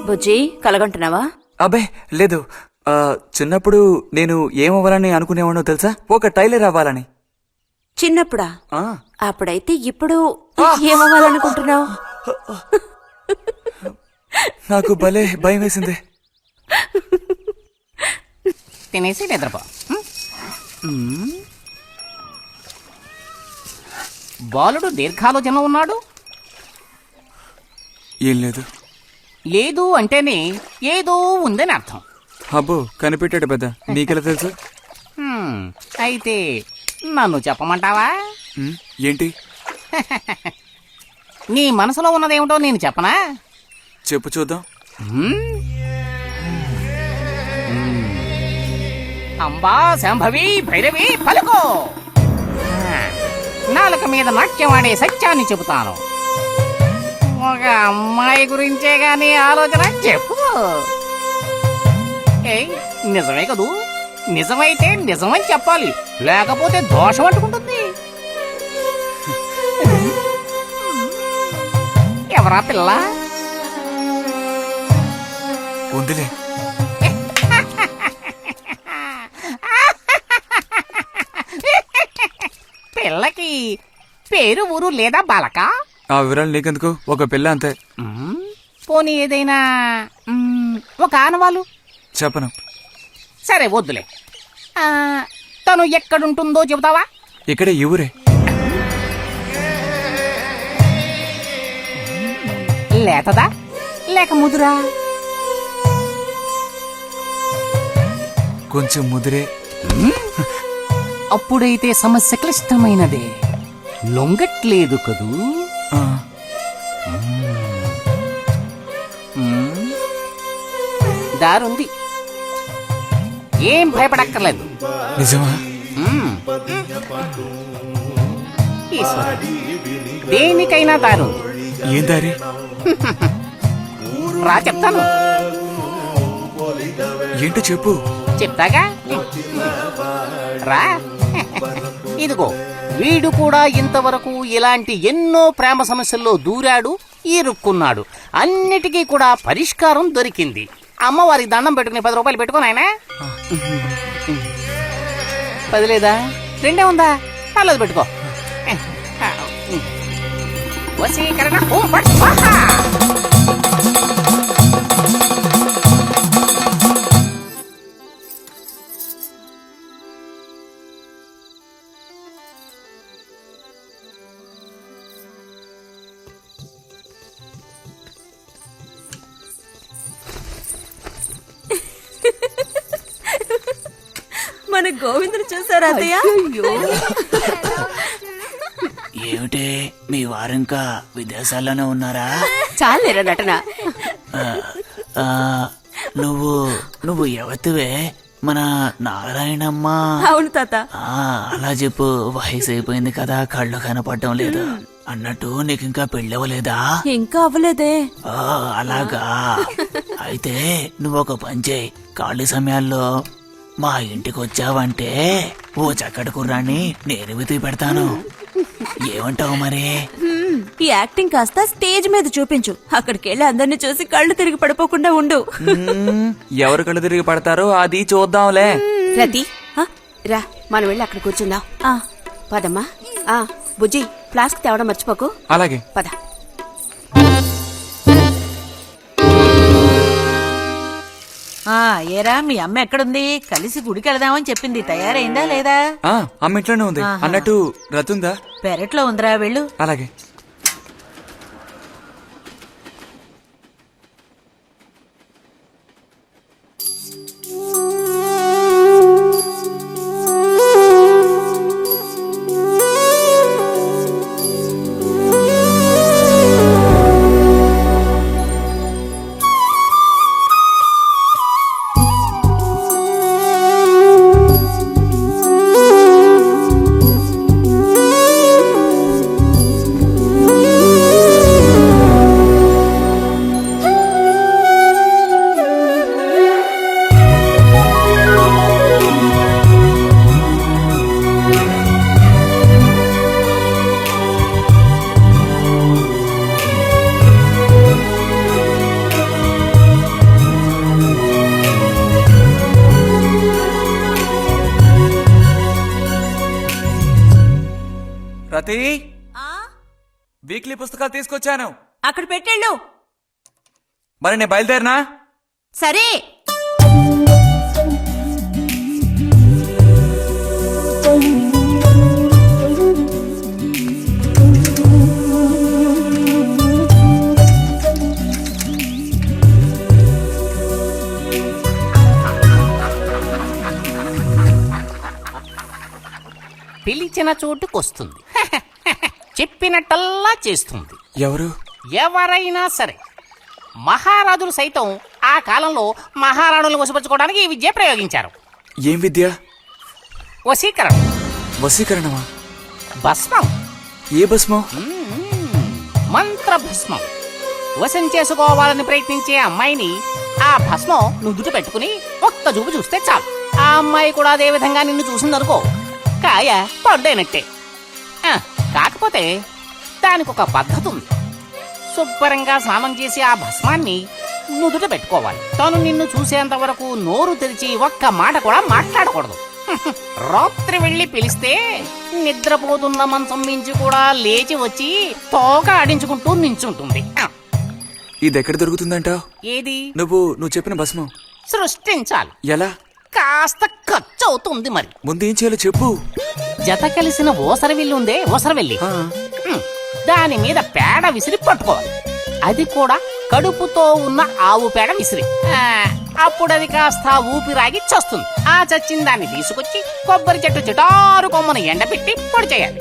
బుజ్జి, కలగంటున్నావా? అబ్బే లేదు. చిన్నప్పుడు నేను ఏమవ్వాలని అనుకునేవాడో తెలుసా? ఒక టైలర్ అవ్వాలని. చిన్నప్పుడా? అప్పుడైతే ఇప్పుడు ఏమవ్వాలనుకుంటున్నావు? నాకు భలే భయం వేసింది. తినేసి నిద్రపో. బాలుడు దీర్ఘాలోచనలో ఉన్నాడు. ఏం లేదు. లేదు అంటేనే ఏదో ఉందని అర్థం. అబ్బో, కనిపెట్టాడు పెద్ద. నీకెలా తెలుసు? అయితే నన్ను చెప్పమంటావా? ఏంటి? నీ మనసులో ఉన్నదేమిటో నేను చెప్పనా? చెప్పు చూద్దాం. అంబా శాంభవి భైరవి పలుకో. నాలుక మీద నాట్యం ఆడే సత్యాన్ని చెబుతాను. ఒక అమ్మాయి గురించే గాని ఆలోచన చెప్పు. నిజమే కదూ? నిజమైతే నిజమని చెప్పాలి, లేకపోతే దోషం అంటుకుంటుంది. ఎవరా పిల్ల? ఉందిలే. పిల్లకి పేరు ఊరు లేదా బాలక? ఆ వివరాలు నీకెందుకు? ఒక పిల్ల అంతే. పోనీ ఏదైనా ఒక ఆనవాలు చెప్పను. సరే వద్దులే. తను ఎక్కడుంటుందో చెబుతావా? ఇక్కడే ఈ ఊరే. లేతదా లేక ముదురా? కొంచెం ముదిరే. అప్పుడైతే సమస్య క్లిష్టమైనదే. లొంగట్లేదు కదూ? ఆ, దారుంది, ఏం భయపడక్కర్లేదు. నిజమా? ఈశ్వరుడు, దేనికైనా దారుంది. ఏం దారి? రా చెప్తాను. ఏంటో చెప్పు. చెప్తాగా, రా. ఇదిగో, వీడు కూడా ఇంతవరకు ఇలాంటి ఎన్నో ప్రేమ సమస్యల్లో దూరాడు, ఇరుక్కున్నాడు. అన్నిటికీ కూడా పరిష్కారం దొరికింది. అమ్మవారికి దండం పెట్టుకుని 10 రూపాయలు పెట్టుకో నాయనా. 10 లేదా? 2 ఉందా? పర్లేదు పెట్టుకో. వశీకరణ ఓం ఫట్ స్వాహా. మన గోవిందుని చూసారా అత్తయ్య? ఏమిటే మీ వారింకా విదేశాల్లోనే ఉన్నారా? చాలేరా నటన. ఆ, నువ్వు ఎవతివే? మన నారాయణమ్మ? అవును తాత. అలా చెప్పు. వయసు అయిపోయింది కదా, కళ్ళు కనపడటం లేదు. అన్నట్టు నీకు ఇంకా పెళ్ళవలేదా? ఇంకా అవ్వలేదే. అలాగా. అయితే నువ్వు ఒక పని చేయి. ఖాళీ సమయాల్లో మా ఇంటికి వచ్చావంటే ఓ చక్కటి కుర్రాన్ని నేను వెతికి పెడతాను. ఏమంటావు మరి? ఈ యాక్టింగ్ కాస్త స్టేజ్ మీద చూపించు. అక్కడికి వెళ్ళి అందరిని చూసి కళ్ళు తిరిగి పడిపోకుండా ఉండు. ఎవరు కళ్ళు తిరిగి పడతారో అది చూద్దాంలే. రతి, రా మనం వెళ్ళి అక్కడ కూర్చుందాం. ఆ, పదమ్మా. బుజ్జి, ఫ్లాస్క్ తేవడం మర్చిపోకు. అలాగే. పద. ఏరా మీ అమ్మ ఎక్కడుంది? కలిసి గుడికి వెళదామని చెప్పింది. తయారైందా లేదా? అమ్మ ఇంట్లోనే ఉంది. అన్నట్టు రతుందా? పెరట్లో ఉందిరా, వెళ్ళు. అలాగే. రతి, వీక్లీ పుస్తకాలు తీసుకొచ్చాను. అక్కడ పెట్టేళ్ళు. మరి నేను బయలుదేరినా? సరే. పిలిచిన చోటుకొస్తుంది. చెప్పినట్టల్లా చేస్తుంది. ఎవరు? ఎవరైనా సరే. మహారాజులు సైతం ఆ కాలంలో మహారాణులను వశపరచుకోవడానికి ఈ విద్య ప్రయోగించారు. ఏం విద్య? వశీకరణ. వశీకరణమా? భస్మం. ఏ భస్మం? మంత్ర భస్మం. వశం చేసుకోవాలని ప్రయత్నించే అమ్మాయిని ఆ భస్మం నుదుట పెట్టుకుని ఒక్క చూపు చూస్తే చాలు. ఆ అమ్మాయి కూడా అదే విధంగా నిన్ను చూసిందనుకో, కాయ పడ్డైనట్టే. కాకపోతే దానికి ఒక పద్ధతి ఉంది. శుభ్రంగా స్నానం చేసి ఆ భస్మాన్ని నుదుట పెట్టుకోవాలి. తను నిన్ను చూసేంత వరకు నోరు తెరిచి ఒక్క మాట కూడా మాట్లాడకూడదు. రాత్రి వెళ్ళి పిలిస్తే నిద్రపోతున్న మంచం మించి కూడా లేచి వచ్చి తోక ఆడించుకుంటూ నించుంటుంది. ఇది ఎక్కడ దొరుకుతుందంటావు? ఏది? నువ్వు చెప్పిన భస్మం సృష్టించాలి. ఎలా? కాస్త ఖర్చు అవుతుంది మరి. ముందు ఏం చేయాలో చెప్పు. జత కలిసిన ఓసరవిల్లి ఉందే, ఓసరవెల్లి, దాని మీద పేడ విసిరి పట్టుకోవాలి. అది కూడా కడుపుతో ఉన్న ఆవు పేడ విసిరి. అప్పుడు అది కాస్త ఊపిరాగి చస్తుంది. ఆ చచ్చిన దాన్ని తీసుకొచ్చి కొబ్బరి చెట్టు చిటారు కొమ్మను ఎండబెట్టి పొడి చేయాలి.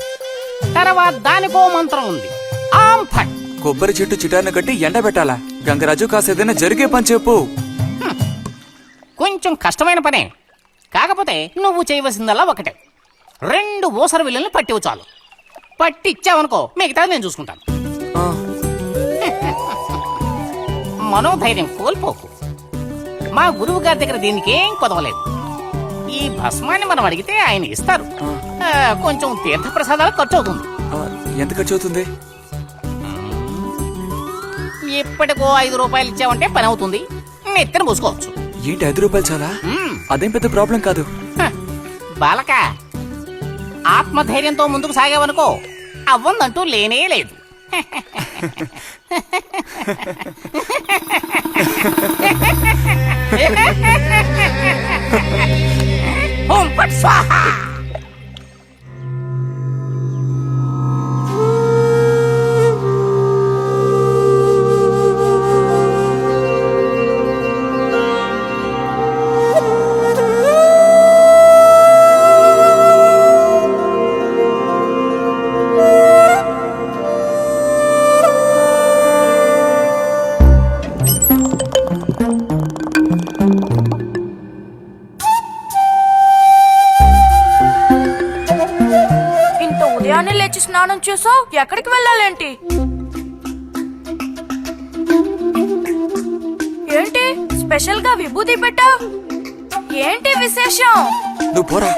తర్వాత దానికో మంత్రం ఉంది, ఆం ఫట్. కొబ్బరి చెట్టు చిటాన్ని కట్టి ఎండబెట్టాలా? గంగరాజు కాసేదైనా జరిగే పని చెప్పు. కొంచెం కష్టమైన పనే, కాకపోతే నువ్వు చేయవలసిందల్లా ఒకటే, 2 ఊసరవిల్లుల్ని పట్టివు చాలు. పట్టి ఇచ్చావనుకో, మిగతాది నేను చూసుకుంటాను. మనోధైర్యం కోల్పోకు. మా గురువు గారి దగ్గర దీనికేం కొదవలేదు. ఈ భస్మాన్ని మనం అడిగితే ఆయన ఇస్తారు. కొంచెం తీర్థ ప్రసాదాలు ఖర్చు అవుతుంది. ఎంత ఖర్చు అవుతుంది? ఇప్పటికో 5 రూపాయలు ఇచ్చావంటే పని అవుతుంది. నెత్తిన పూసుకోవచ్చు. ఏంటి 5 రూపాయలు చాలా? అదేం పెద్ద ప్రాబ్లం కాదు. బాలక, ఆత్మధైర్యంతో ముందుకు సాగావనుకో, అవ్వందంటూ లేనే లేదు. ఓం ఫట్ స్వాహా. ఉదయాన్నే లేచి స్నానం చేసావు, ఎక్కడికి వెళ్ళాలేంటి? ఏంటి స్పెషల్ గా విభూతి పెట్టావు? ఏంటి విశేషం? నువ్వు పోరా.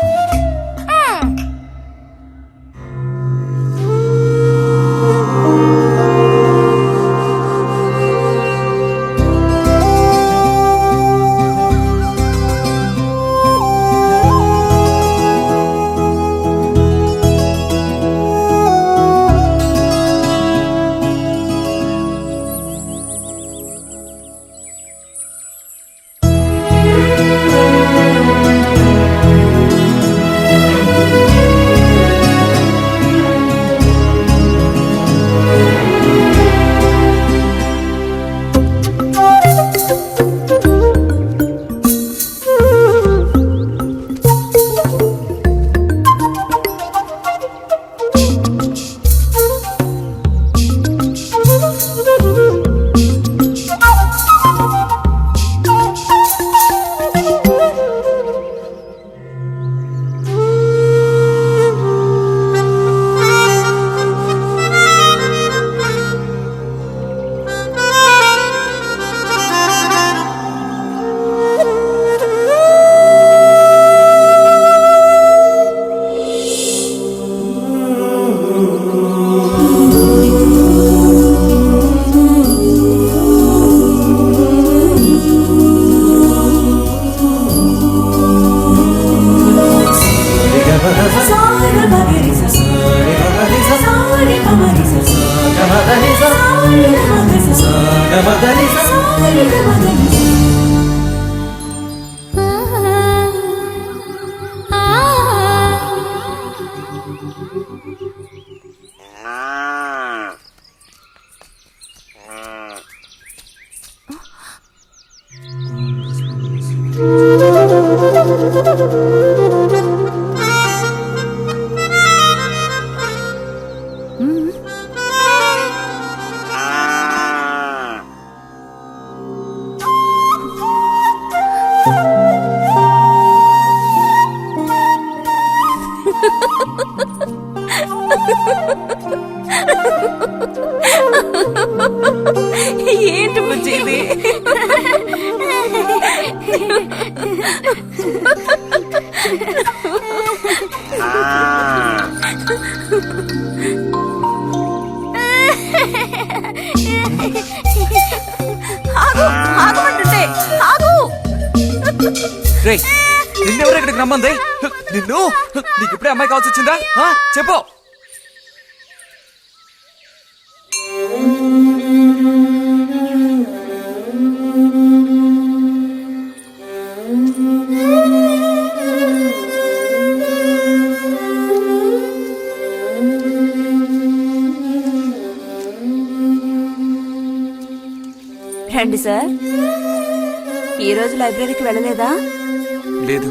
ఏంటి బుజ్జి ఇది? ఆగమంటుంటే ఆగు. రేయ్, నిన్నెవరు ఇక్కడికి రమ్మంది? నిన్ను నీకు ఇప్పుడే అమ్మాయి కావాల్సి వచ్చిందా? చెప్పు. రండి సార్. ఈ రోజు లైబ్రరీకి వెళ్ళలేదా? లేదు.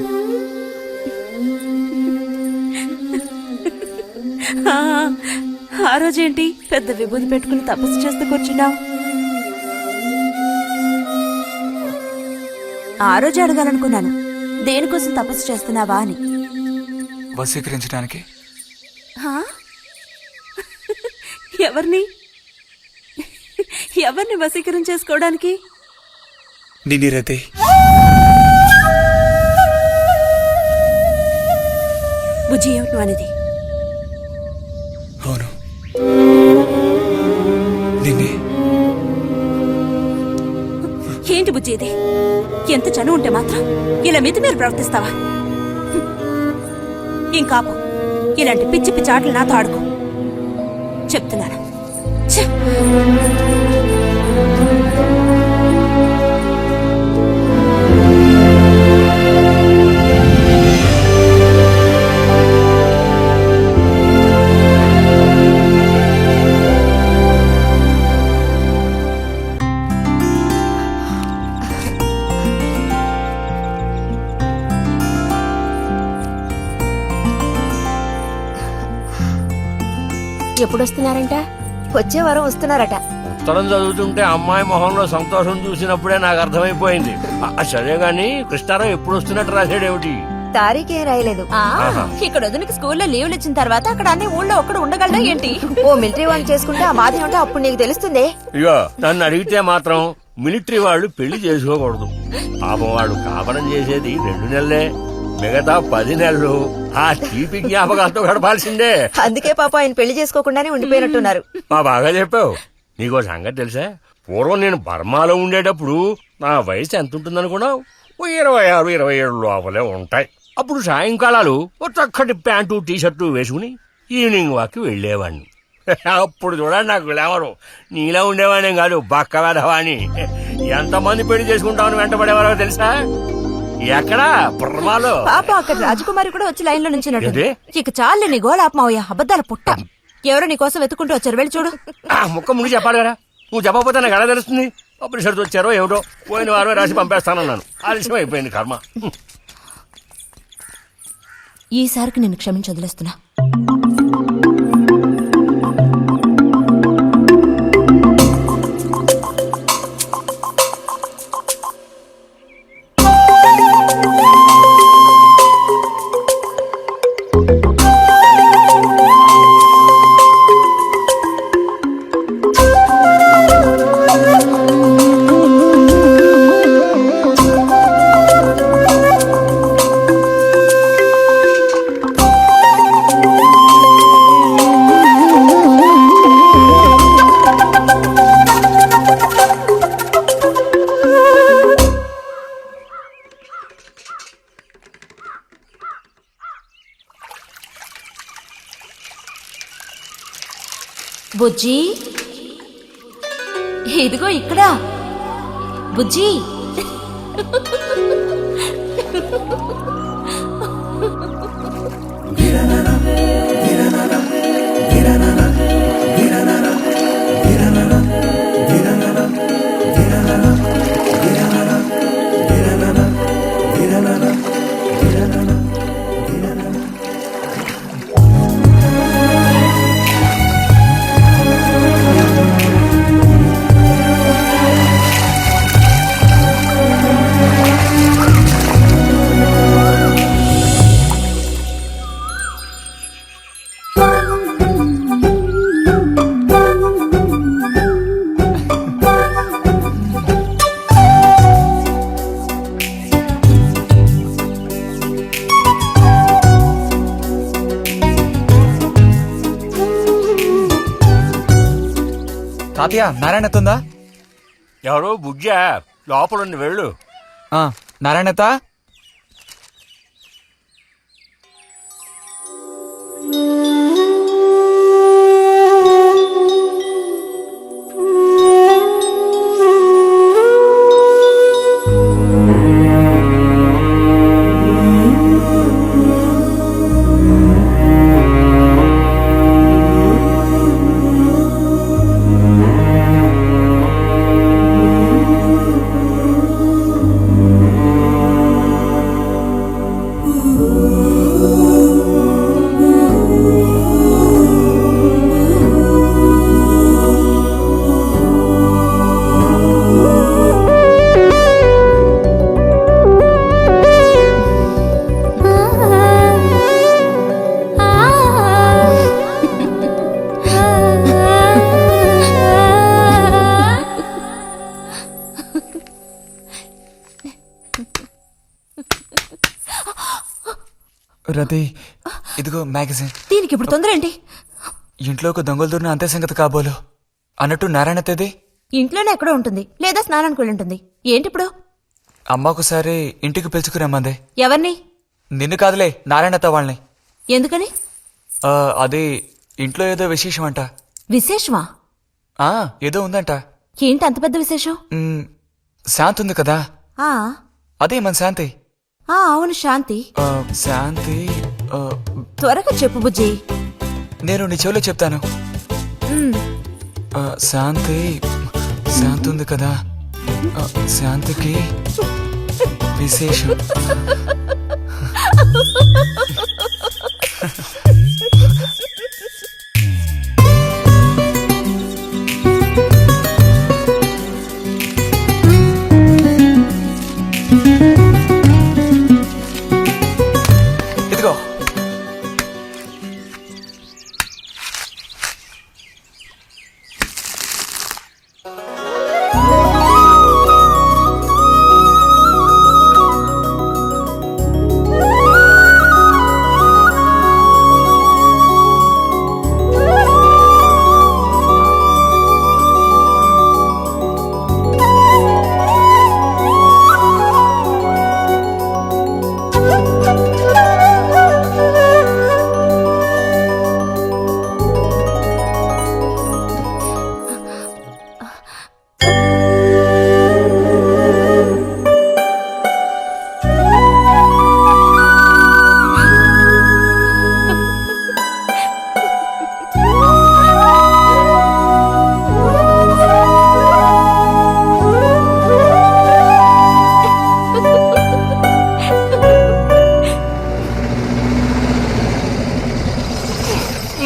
ఆ రోజేంటి పెద్ద విభూతి పెట్టుకుని తపస్సు చేస్తూ కూర్చున్నావు? ఆ రోజు అడగాలనుకున్నాను, దేనికోసం తపస్సు చేస్తున్నావా అని. వశీకరించడానికి. ఎవరిని వశీకరణ చేసుకోవడానికి? నిన్ను రతే. బుజ్జి, ఏమిటి అనేది? అవును, నిన్నే. ఏంటి బుజ్జి ఇది? ఎంత చనువు ఉంటే మాత్రం ఇలా మితిమీరి ప్రవర్తిస్తావా? ఇంకాపు ఇలాంటి పిచ్చి పిచ్చి ఆటలు నాతో ఆడుకో చెప్తున్నాను. ఛే! ఎప్పుడొస్తున్నారంట? వచ్చే వారం వస్తున్నారట. ఉత్తరం చదువుతుంటే అమ్మాయి మొహంలో సంతోషం చూసినప్పుడే నాకు అర్థమైపోయింది. సరే గాని కృష్ణారావు ఎప్పుడు వస్తున్నట్టు రాశాడేమిటి? తారీఖేం రాయలేదు. ఇక్కడ వదినకి స్కూల్లో లీవ్లు ఇచ్చిన తర్వాత అక్కడ అన్ని ఊళ్ళో ఒక్కడు ఉండగలడా ఏంటి? ఓ మిలిటరీ వాడిని చేసుకుంటే ఆ బాధ ఏమిటో అప్పుడు నీకు తెలుస్తుంది. ఇగో నన్ను అడిగితే మాత్రం మిలిటరీ వాళ్ళు పెళ్లి చేసుకోకూడదు. పాపం వాడు కాపురం చేసేది 2 నెలలే, మిగతా 10 నెలలు ఆ తీపి జ్ఞాపకాలతో గడపాల్సిందే. అందుకే పాప ఆయన పెళ్లి చేసుకోకుండానే ఉండిపోయినట్టున్నారు. మా బాగా చెప్పావు. నీకో సంగతి తెలుసా? పూర్వం నేను బర్మాలో ఉండేటప్పుడు నా వయసు ఎంత ఉంటుందనుకున్నావు? 26-27 లోపలే ఉంటాయి. అప్పుడు సాయంకాలాలు ఓ చక్కటి ప్యాంటు టీషర్టు వేసుకుని ఈవినింగ్ వాక్ వెళ్లేవాడిని. అప్పుడు చూడండి నాకు గ్లామరు. నీలా ఉండేవాడిని కాదు, బక్క వెధవాని. ఎంతమంది పెళ్లి చేసుకుంటామని వెంటబడేవారో తెలుసా? ఎక్కడా బర్మాలో. పాప అక్కడ రాజకుమారి కూడా వచ్చి లైన్ లో నుంచినట్టు. ఏంటి? ఇక చాలు నీ గోలాపమావయ్య, అబద్ధాల పుట్ట. ఎవరో నీ కోసం వెతుకుంటూ వచ్చారు, వెళ్ళి చూడు. ముక్క ముందు చెప్పాలి కదా, నువ్వు చెప్పకపోతే నాకు ఎలా తెలుస్తుంది? ఆఫీసర్స్ వచ్చారో ఏమిటో, పోయిన వారమే రాసి పంపేస్తానన్నాను. ఆలస్యం అయిపోయింది కర్మ. ఈసారికి నిన్ను క్షమించి వదిలేస్తున్నా. బుజ్జి, ఇదిగో ఇక్కడ. బుజ్జి, తాతయ్య, నారాయణత్తుందా? ఎవరు బుజ్జా? లోపలుండి వెళ్ళు. నారాయణత. రతి ఇదిగో మ్యాగజైన్. దీనికి ఇప్పుడు తొందర ఏంటి? ఇంట్లో ఒక దొంగలు దూరిన అంతే సంగతి కాబోలు అన్నట్టు నారాయణ తేది ఇంట్లోనే ఎక్కడో ఉంటుంది, లేదా స్నానానికి వెళ్ళి ఉంటుంది. ఏంటి ఇప్పుడు? అమ్మ ఒకసారి ఇంటికి పిలుచుకురమ్మందే. ఎవరిని? నిన్ను కాదులే, నారాయణత వాళ్ళని. ఎందుకని? అది ఇంట్లో ఏదో విశేషం అంట. విశేషమా? ఏదో ఉందంట. ఏంటి అంత పెద్ద విశేషం? శాంతి ఉంది కదా, ఆ అదే మన శాంతి. అవును, శాంతి. శాంతి త్వరగా చెప్పు బుజ్జి. నేను నీ చెవిలో చెప్తాను. శాంతి శాంతి ఉంది కదా, శాంతికి విశేషం. ఇదిగో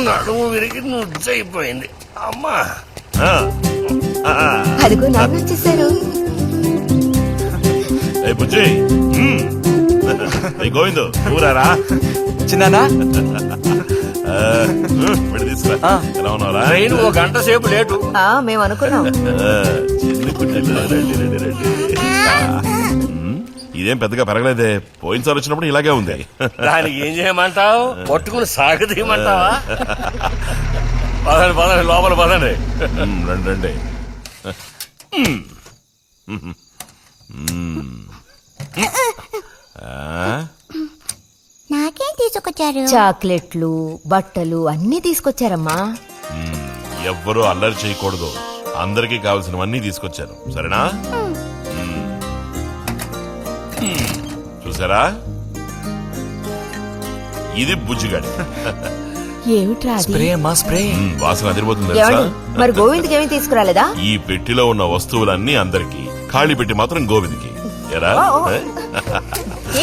నడుము విరిగి నుజ్జైపోయింది అమ్మా. అదిగో నాన్న వచ్చేసారు. బుజ్జి గోవిందు ఊరారా చిన్నానా తీసుకురా. ఎలా ఉన్నారా? ట్రైన్ ఓ గంట సేపు లేటు. మేము అనుకున్నాం. చిన్ని కుట్టెలు రండి రండి రండి. ఇదేం పెద్దగా పెరగలేదే, పోయినసారి వచ్చినప్పుడు ఇలాగే ఉంది. దానికి ఏం చేయమంటావు? పట్టుకుని సాగదీయమంటావా? పదండి పదండి, లోపల పదండి. రండి రండి. నాకేం తీసుకొచ్చారు? చాక్లెట్లు, బట్టలు అన్నీ తీసుకొచ్చారమ్మా. ఎవ్వరూ అల్లరి చేయకూడదు, అందరికీ కావాల్సినవన్నీ తీసుకొచ్చాను, సరేనా? చూసారా, ఇది బుజ్జిగాడి. ఏమిట్రా అది? స్ప్రే అమ్మా స్ప్రే. వాసన అదిరిపోతుంది తెలుసా? ఏమండి, మరి గోవింద్కి ఏమీ తీసుకురాలేదా? ఈ పెట్టిలో ఉన్న వస్తువులన్నీ అందరికి, ఖాళీ పెట్టి మాత్రం గోవింద్కి. ఎరా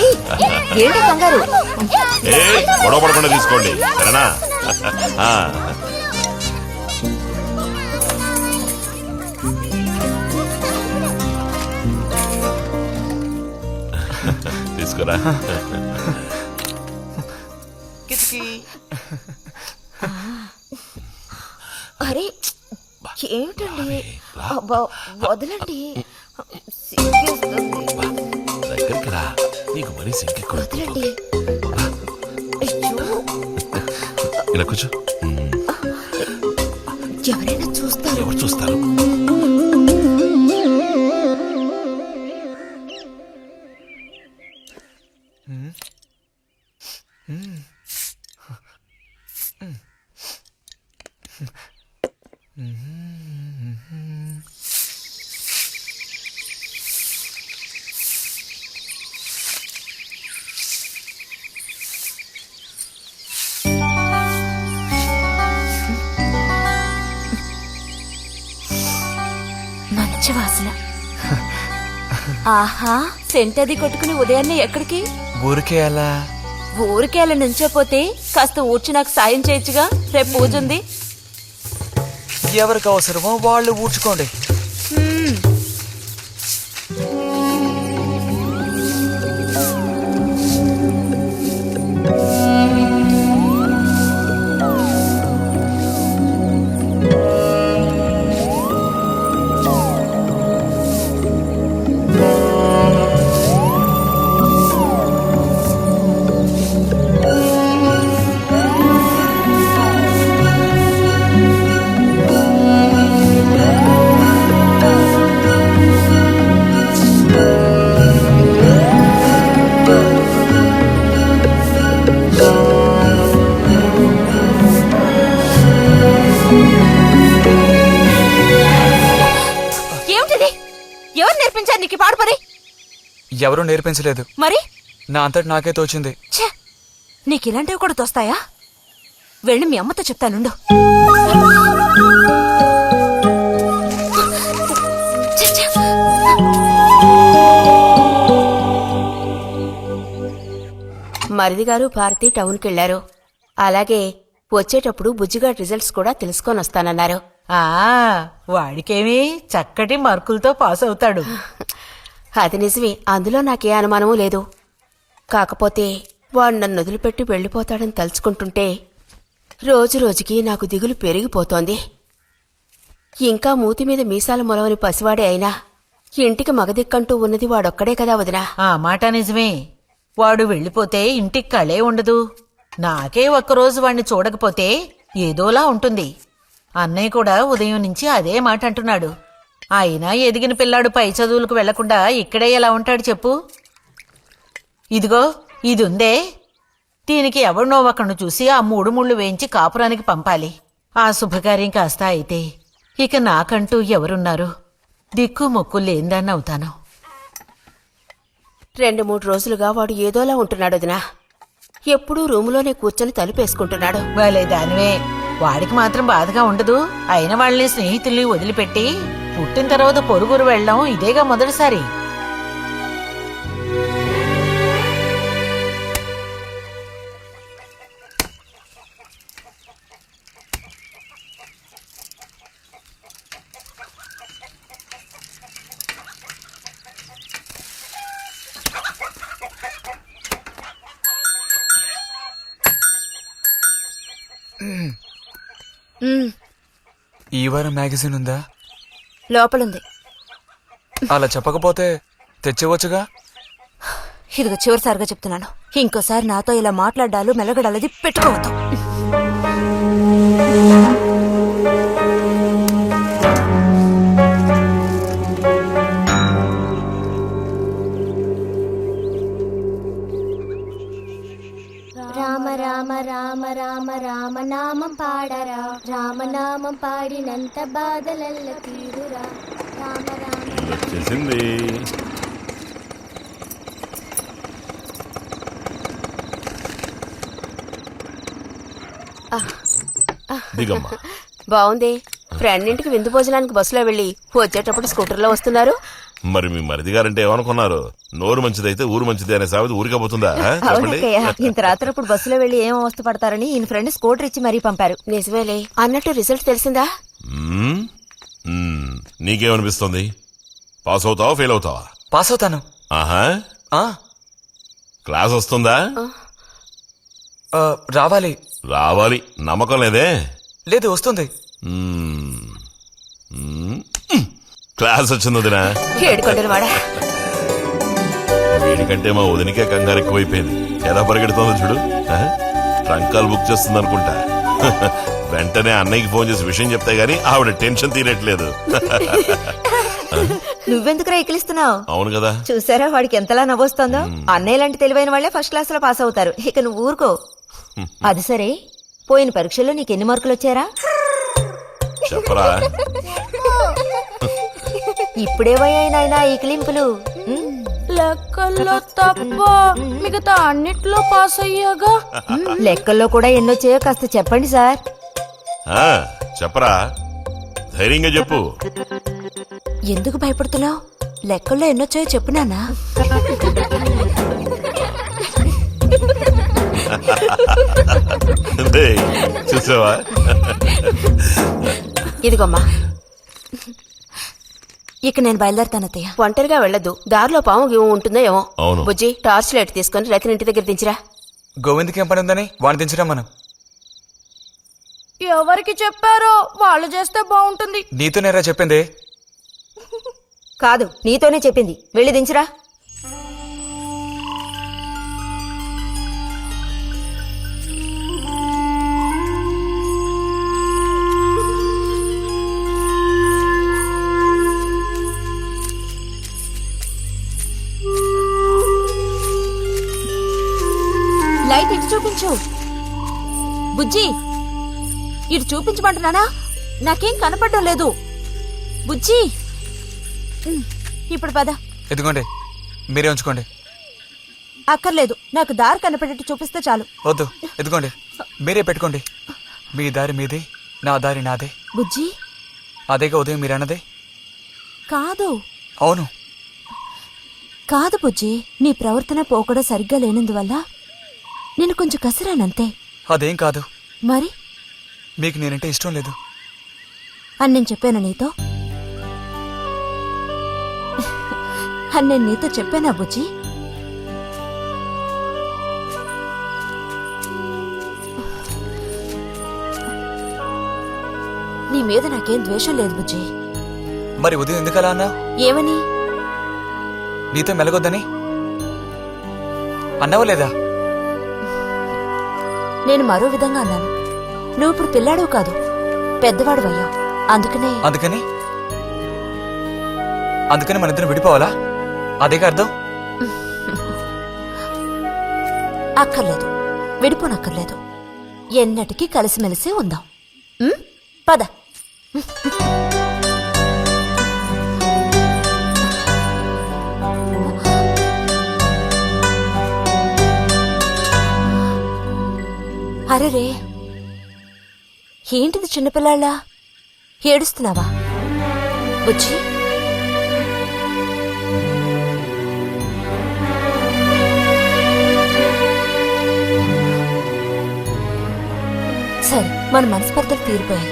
ఏయ్, ఏంటి కంగారు? గొడవ పడకుండా తీసుకోండి, సరేనా? తీసుకురా. అరే ఏమిటండి, వదలండి. దగ్గరికి రా, నీకు మరీ సింకెక్కువ. వదలండి. ఇలా కూర్చో. ఎవరైనా చూస్తారు. ఎవరు చూస్తారు? మంచి వాసన. ఆహా, సెంట్ అది కొట్టుకుని ఉదయాన్నే ఎక్కడికి? ఊరికే అలా. ఊరికే అలా నుంచోపోతే కాస్త ఊడ్చి నాకు సాయం చేయొచ్చుగా, రేపు పూజ ఉంది. ఎవరికి అవసరమో వాళ్ళు ఊడ్చుకోండి. నేర్పించారు నీకు ఈ పాడు పని? ఎవరూ నేర్పించలేదు, మరి నా అంతటి నాకే తోచింది. ఛే, నీకు ఇలాంటివి కూడా తోస్తాయా? వెళ్ళి మీ అమ్మతో చెప్తానుండు. ఛే, ఛే. మరిది గారు భారతి టౌన్కి వెళ్లారు. అలాగే వచ్చేటప్పుడు బుజ్జిగాడి రిజల్ట్స్ కూడా తెలుసుకొని వస్తానన్నారు. ఆ వాడికేమి చక్కటి మార్కులతో పాస్ అవుతాడు. అది నిజమే, అందులో నాకే అనుమానమూ లేదు. కాకపోతే వాడు నన్ను వదిలిపెట్టి వెళ్ళిపోతాడని తలుచుకుంటుంటే రోజు రోజుకి నాకు దిగులు పెరిగిపోతోంది. ఇంకా మూతి మీద మీసాల మొలవని పసివాడే అయినా ఇంటికి మగదిక్కంటూ ఉన్నది వాడొక్కడే కదా వదినా. ఆ మాట నిజమే. వాడు వెళ్ళిపోతే ఇంటికి కళే ఉండదు. నాకే ఒక్కరోజు వాణ్ణి చూడకపోతే ఏదోలా ఉంటుంది. అన్నయ్య కూడా ఉదయం నుంచి అదే మాట అంటున్నాడు. అయినా ఎదిగిన పిల్లాడు పై చదువులకు వెళ్లకుండా ఇక్కడే ఎలా ఉంటాడు చెప్పు? ఇదిగో ఇదుందే, దీనికి ఎవరినో ఒకను చూసి ఆ 3 ముళ్ళు వేయించి కాపురానికి పంపాలి. ఆ శుభకార్యం కాస్త అయితే ఇక నాకంటూ ఎవరున్నారు? దిక్కు మొక్కు లేందాన్ని అవుతాను. 2-3 రోజులుగా వాడు ఏదోలా ఉంటున్నాడు వదినా. ఎప్పుడూ రూములోనే కూర్చొని తలుపేసుకుంటున్నాడు. వాళ్ళే దానివే, వాడికి మాత్రం బాధగా ఉండదు. అయిన వాళ్ళని స్నేహితుల్ని వదిలిపెట్టి పుట్టిన తర్వాత పొరుగురు వెళ్ళడం ఇదేగా మొదటిసారి. ఈ వారం మ్యాగజైన్ ఉందా? లోపలుంది. అలా చెప్పకపోతే తెచ్చేవచ్చుగా. ఇదిగో చివరిసారిగా చెప్తున్నాను, ఇంకోసారి నాతో ఇలా మాట్లాడాలు మెలగడాలది పెట్టుకోవద్దు. రామ రామ రామ రామ రామ నామం పాడరా, రామనామం పాడినంత బాధలల్ల తీరురా. రామ రామ వచ్చేసింది. దిగమ్మా. బావుంది. ఫ్రెండ్ ఇంటికి విందు భోజనానికి బస్సులో వెళ్ళి వచ్చేటప్పుడు స్కూటర్లో వస్తున్నారు. మరి మీ మరిది గారంటే ఏమనుకున్నారు? నోరు మంచిదైతే ఊరు మంచిది అనే సామెత ఊరికపోతుందా? చెప్పండి. ఇంత రాత్రప్పుడు బస్సులో వెళ్లి ఏం అవస్థ పడతారని ఈయన ఫ్రెండ్ స్కూటర్ ఇచ్చి మరీ పంపారు. నిజమేలే. అన్నట్టు రిజల్ట్ తెలిసిందా? నీకేమనిపిస్తుంది? పాస్ అవుతావా ఫెయిల్ అవుతావా? పాస్ అవుతాను. ఆహా, ఆ, క్లాస్ వస్తుందా? రావాలి. రావాలి. నమ్మకం లేదే? లేదు, వస్తుంది. క్లాస్ వచ్చింది వదినా. ఏడుకొండలు వాడా. వీడికంటే మా వదినికే కంగారు ఎక్కువైపోయింది. ఎలా పరిగెడుతుందో చూడు. ట్రంకాలు బుక్ చేస్తుంది అనుకుంటా. వెంటనే అన్నయ్యకి ఫోన్ చేసి విషయం చెప్తే గానీ ఆవిడ టెన్షన్ తీరట్లేదు. నువ్వెందుకురా ఎక్కిలిస్తున్నావు? అవును కదా. చూసారా వాడికి ఎంతలా నవ్వొస్తుందో. అన్నయ్య లాంటి తెలివైన వాళ్లే ఫస్ట్ క్లాస్ లో పాస్ అవుతారు. ఇక నువ్వు ఊరుకో. అది సరే, పోయిన పరీక్షల్లో నీకెన్ని మార్కులు వచ్చారా? చెప్పరా. ఇప్పుడేవయ్యాయినా ఈ కిలింపులు? లెక్కల్లో తప్ప మిగతా అన్నిట్లో పాస్ అయ్యాగా. లెక్కల్లో కూడా ఎన్నొచ్చాయో కాస్త చెప్పండి సార్. చెప్పరా, ధైర్యంగా చెప్పు. ఎందుకు భయపడుతున్నావు? లెక్కల్లో ఎన్నొచ్చాయో చెప్పు నాన్నా. చూసావా? ఇదిగోమ్మా, ఇక నేను బయలుదేరుతాను అత్తయ్య. ఒంటరిగా వెళ్ళదు. దారిలో పాము గీము ఉంటుందో ఏమో. అవును. బుజ్జి, టార్చ్ లైట్ తీసుకుని రతిని ఇంటి దగ్గర దించిరా. గోవింద్కి ఏం పని ఉందని వాడిని దించరా మనం. ఎవరికి చెప్పారో వాళ్ళు చేస్తే బాగుంటుంది. నీతోనేరా చెప్పింది. కాదు, నీతోనే చెప్పింది. వెళ్ళి దించురా. లైట్ ఇటు చూపించు. బుజ్జి, ఇటు చూపించమంటున్నానా? నాకేం కనపడడం లేదు. బుజ్జి, ఇప్పుడు పద. ఎదుగోండి, మీరే ఉంచుకోండి. అక్కర్లేదు, నాకు దారి కనపడేట్టు చూపిస్తే చాలు. వద్దు, ఎదుగోండి, మీరే పెట్టుకోండి. మీ దారి మీదే, నా దారి నాదే. బుజ్జి అదేగా ఉదయం మీరు అన్నదే. కాదు. అవును. కాదు బుజ్జి, నీ ప్రవర్తన పోకడ సరిగ్గా లేనందువల్ల నేను కొంచెం కసిరానంతే. అదేం కాదు. మరి మీకు నేనంటే ఇష్టం లేదు అని నేను చెప్పాను నీతో? అని నేను నీతో చెప్పానా బుజ్జి? నీ మీద నాకేం ద్వేషం లేదు బుజ్జి. మరి ఉదయం ఎందుకలా అన్నా? ఏమని? నీతో మెలగొద్దని అన్నావా లేదా? నేను మరో విధంగా అన్నాను. నువ్వు ఇప్పుడు పిల్లాడు కాదు, పెద్దవాడు అయ్యావు. అందుకని మన ఇద్దరం విడిపోవాలా? అదేగా అర్థం? అక్కర్లేదు, విడిపోనక్కర్లేదు. ఎన్నటికీ కలిసిమెలిసి ఉందాం. పద. అరెరే, ఏంటిది చిన్నపిల్లాళ్ళ ఏడుస్తున్నావా బుజ్జి? సరే, మన మనస్పర్ధలు తీరిపోయాయి.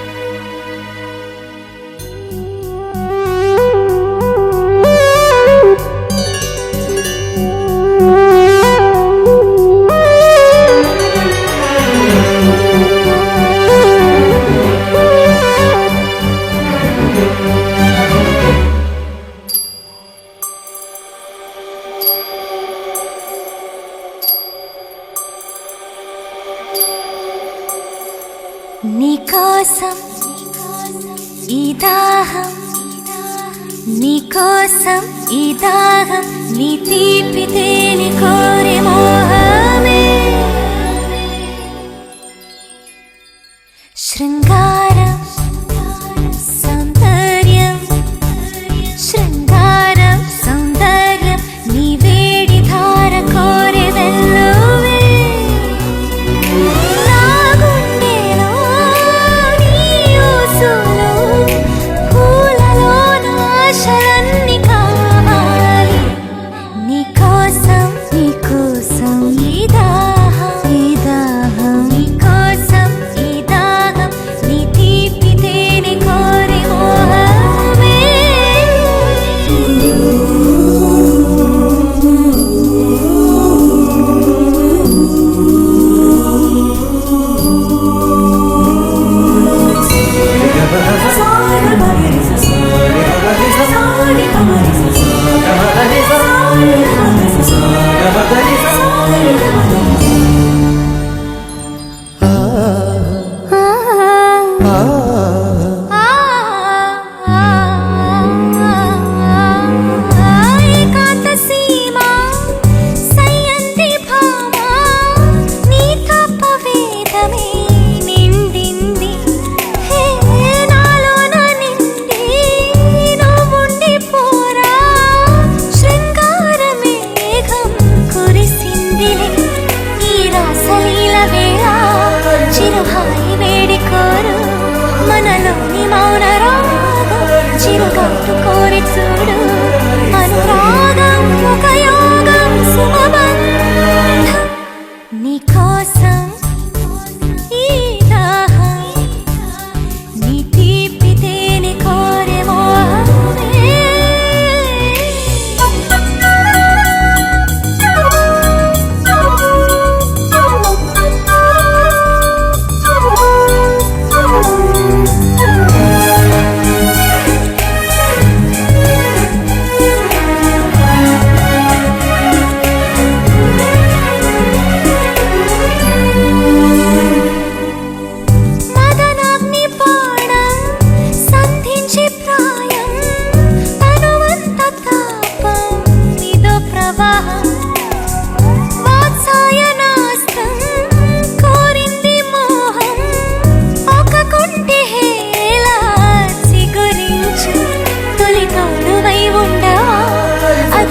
నీకోసం ఈ దాహం, నీకోసం ఈ దాహం, నీ తీపి తేని కోరి మోహమే. శృంగారం సౌందర్యం, శృంగారం సౌందర్యం, నీ వేడి ధార కోరి వెల్లువే. నీకోసం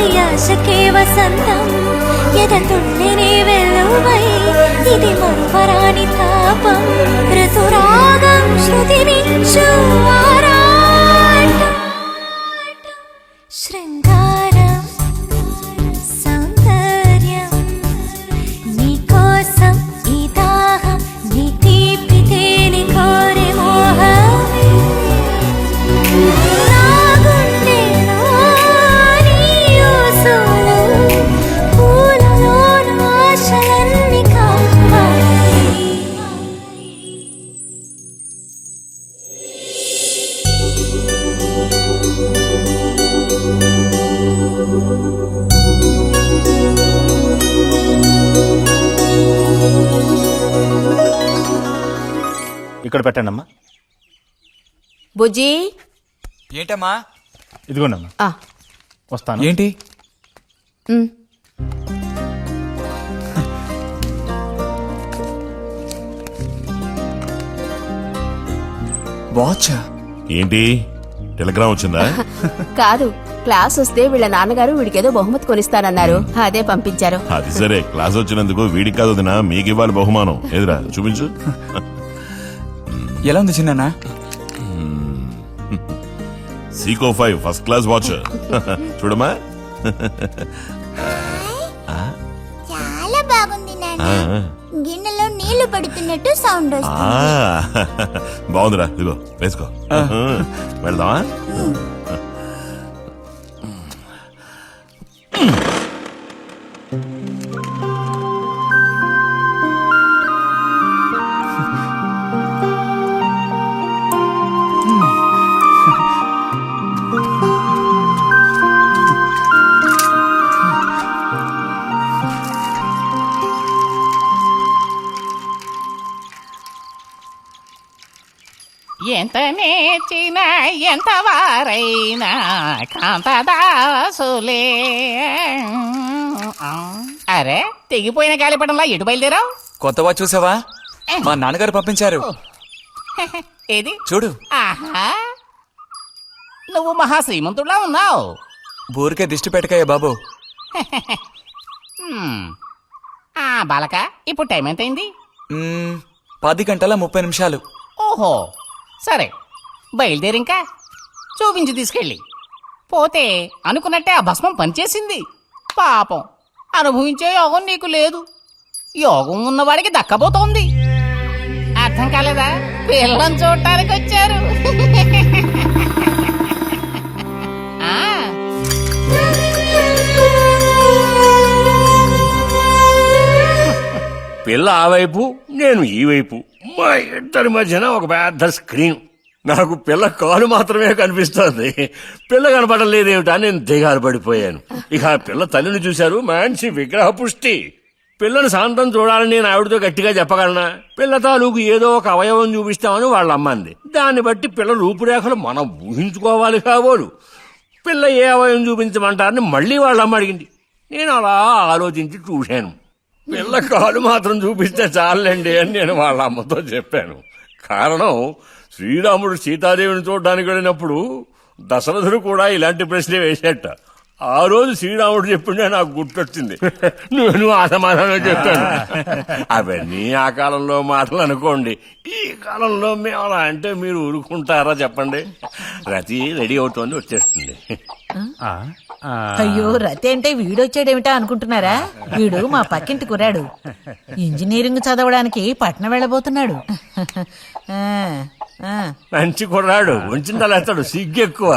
ప్రతి ఆశకే వసంతం ఎదతుళ్ళిని వెలువై ఇది మరువరాని తాపం ఋతురాగం శృతినిచ్చు ఆరాటం శృంగారం సౌందర్యం నీకోసం ఈ దాహం నీ తీపి తేనె కోరే మోహమే నా గుండెలో నీ ఊసులు పూలలోన ఆశలన్నీ కావాలి ఇక్కడ పెట్టండి అమ్మా. బుజ్జి ఏంటమ్మా? ఇదిగోండి అమ్మా. ఆ, వస్తాను. ఏంటి? ఉమ్. వాచా? ఏంటి టెలిగ్రామ్ వచ్చిందా? కాదు, క్లాస్ వస్తే వీళ్ళ నాన్నగారు వీడికేదో బహుమతి కొనిస్తానన్నారు, అదే పంపించారు. అది సరే, క్లాస్ వచ్చినందుకు వీడికి కాదు వదినా, మీకు ఇవ్వాలి బహుమానం. ఎదురా చూపించు. ఎలా ఉంది చిన్న? Seeko 5 first class watch. చూడమ్మా. చాలా బాగుంది నాన్న గిన్నెలో నీళ్లు పడుతున్నట్టు సౌండ్ వస్తుంది బాగుందిరా, ఇదిగో వేసుకో. వెళ్దామా? ఎంత నేర్చినా ఎంత వారైనా కాంతదాసులే. అరే తెగిపోయిన గాలిపటంలా ఎటు బయలుదేరావు? కొత్త వాచ్ చూసావా? మా నాన్నగారు పంపించారు. ఏది చూడు. ఆహా, నువ్వు మహా శ్రీమంతుడులా ఉన్నావు. ఊరికే దిష్టి పెట్టకాయ బాబు. బాలక, ఇప్పుడు టైం ఎంతైంది? 10:30 ఓహో, సరే బయలుదేరింకా. చూపించి తీసుకెళ్ళి. పోతే అనుకున్నట్టే ఆ భస్మం పనిచేసింది. పాపం, అనుభవించే యోగం నీకు లేదు. యోగం ఉన్నవాడికి దక్కబోతోంది. అర్థం కాలేదా? పిల్లని చూడటానికి వచ్చారు. ఆ పిల్ల ఆ వైపు, నేను ఈ వైపు, మా ఇద్దరి మధ్యన ఒక పెద్ద స్క్రీన్. నాకు పిల్ల కాలు మాత్రమే కనిపిస్తోంది. పిల్ల కనపడడం లేదేమిటా నేను దిగాలు పడిపోయాను. ఇక ఆ పిల్ల తల్లిని చూశారు, మంచి విగ్రహ పుష్టి. పిల్లని శాంతం చూడాలని నేను ఆవిడతో గట్టిగా చెప్పగలనా? పిల్ల తాలూకు ఏదో ఒక అవయవం చూపిస్తామని వాళ్ళ అమ్మంది. దాన్ని బట్టి పిల్ల రూపురేఖలు మనం ఊహించుకోవాలి కాబోలు. పిల్ల ఏ అవయవం చూపించమంటారని మళ్ళీ వాళ్ళ అమ్మ అడిగింది. నేను అలా ఆలోచించి చూశాను. పిల్ల కాలు మాత్రం చూపిస్తే చాలండి అని నేను వాళ్ళ అమ్మతో చెప్పాను. కారణం, శ్రీరాముడు సీతాదేవిని చూడడానికి వెళ్ళినప్పుడు దశరథుడు కూడా ఇలాంటి ప్రశ్నే వేసేట. ఆ రోజు శ్రీరాముడు చెప్పిండే నాకు గుర్తొచ్చింది. నేను ఆ సమాధానం చెప్పాను. అవన్నీ ఆ కాలంలో మాటలు అనుకోండి. ఈ కాలంలో మేము అలా అంటే మీరు ఊరుకుంటారా చెప్పండి? రతి రెడీ అవుతోంది, వచ్చేస్తుంది. అయ్యో, రతి అంటే వీడొచ్చాడేమిటా అనుకుంటున్నారా? వీడు మా పక్కింటి కుర్రాడు. ఇంజనీరింగ్ చదవడానికి పట్నం వెళ్ళబోతున్నాడు. మంచి కుర్రాడు, ఉంచిందలేస్తాడు, సిగ్గెక్కువ.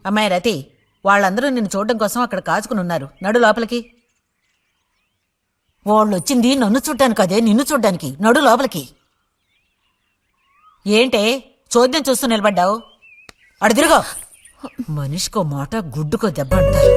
అమ్మాయి రతి, వాళ్ళందరూ నిన్ను చూడడం కోసం అక్కడ కాచుకుని ఉన్నారు. నడు లోపలికి. వాళ్ళు వచ్చింది నన్ను చూడ్డానికి అదే, నిన్ను చూడ్డానికి. నడు లోపలికి. ఏంటే చోద్యం చూస్తూ నిలబడ్డావు? అడు తిరుగో. మనిషికో మాట గుడ్డుకో దెబ్బ అంటారు.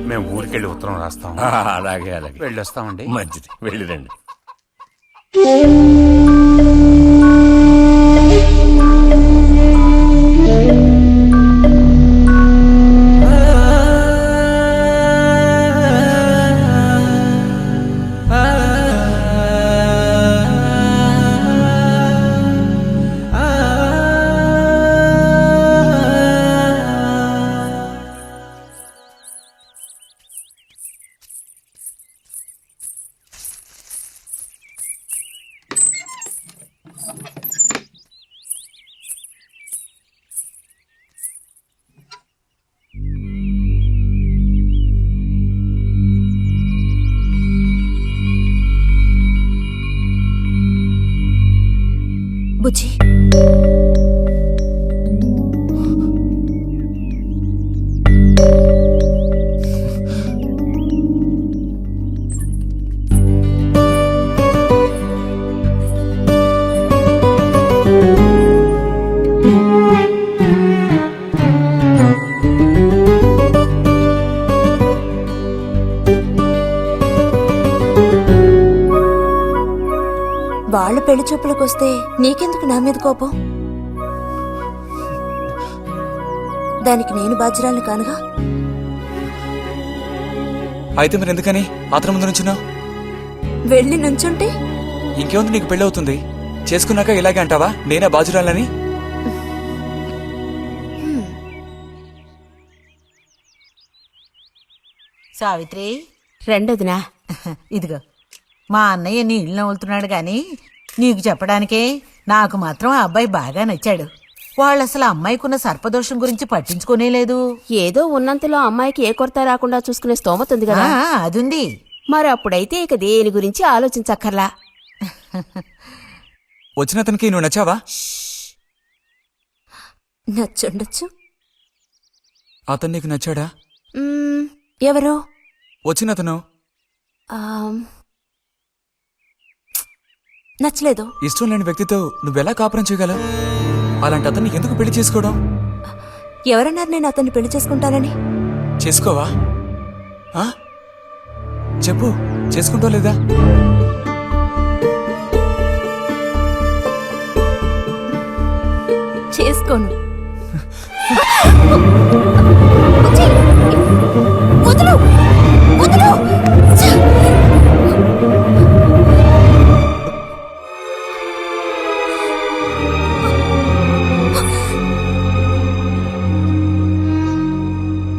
మేము ఊరికెళ్ళి ఉత్తరం రాస్తాం. అలాగే అలాగే వెళ్ళొస్తామండి. మంచిది, వెళ్ళిరండి. బుజ్జి, వాళ్ళ పెళ్లి చూపులకు వస్తే నీకెందుకు నా మీద కోపం? దానికి నేను బాధ్యురాలు కానుగా. అయితే మరి ఎందుకని అతని ముందు నుంచున్నావు? వెళ్ళి నుంచుంటే ఇంకేముంది, నీకు పెళ్ళి అవుతుంది. చేసుకున్నాక ఇలాగే అంటావా నేనే బాధ్యురాలని? సావిత్రి, రెండోదినా. ఇదిగో మా అన్నయ్య నీ ఇల్లు నవ్వులుతున్నాడు గాని నీకు చెప్పడానికే నాకు మాత్రం ఆ అబ్బాయి బాగా నచ్చాడు. వాళ్ళు అసలు అమ్మాయికున్న సర్పదోషం గురించి పట్టించుకోనే లేదు. ఏదో ఉన్నంతలో అమ్మాయికి ఏ కొరత రాకుండా చూసుకునే స్తోమత ఉంది కదా. అదుంది. మరి అప్పుడైతే ఇక దేని గురించి ఆలోచించక్కర్లా. వచ్చిన అతనికి నువ్వు నచ్చావా? నచ్చుండొచ్చు. అతను నీకు నచ్చాడా? ఎవరు? వచ్చిన అతను నచ్చలేదు. ఇష్టం లేని వ్యక్తితో నువ్వెలా కాపురం చేయగలవు? అలాంటి అతన్ని ఎందుకు పెళ్లి చేసుకోవడం? ఎవరన్నారు నేను అతన్ని పెళ్లి చేసుకుంటానని? చేసుకోవా? చెప్పు, చేసుకుంటావు లేదా? చేసుకోను.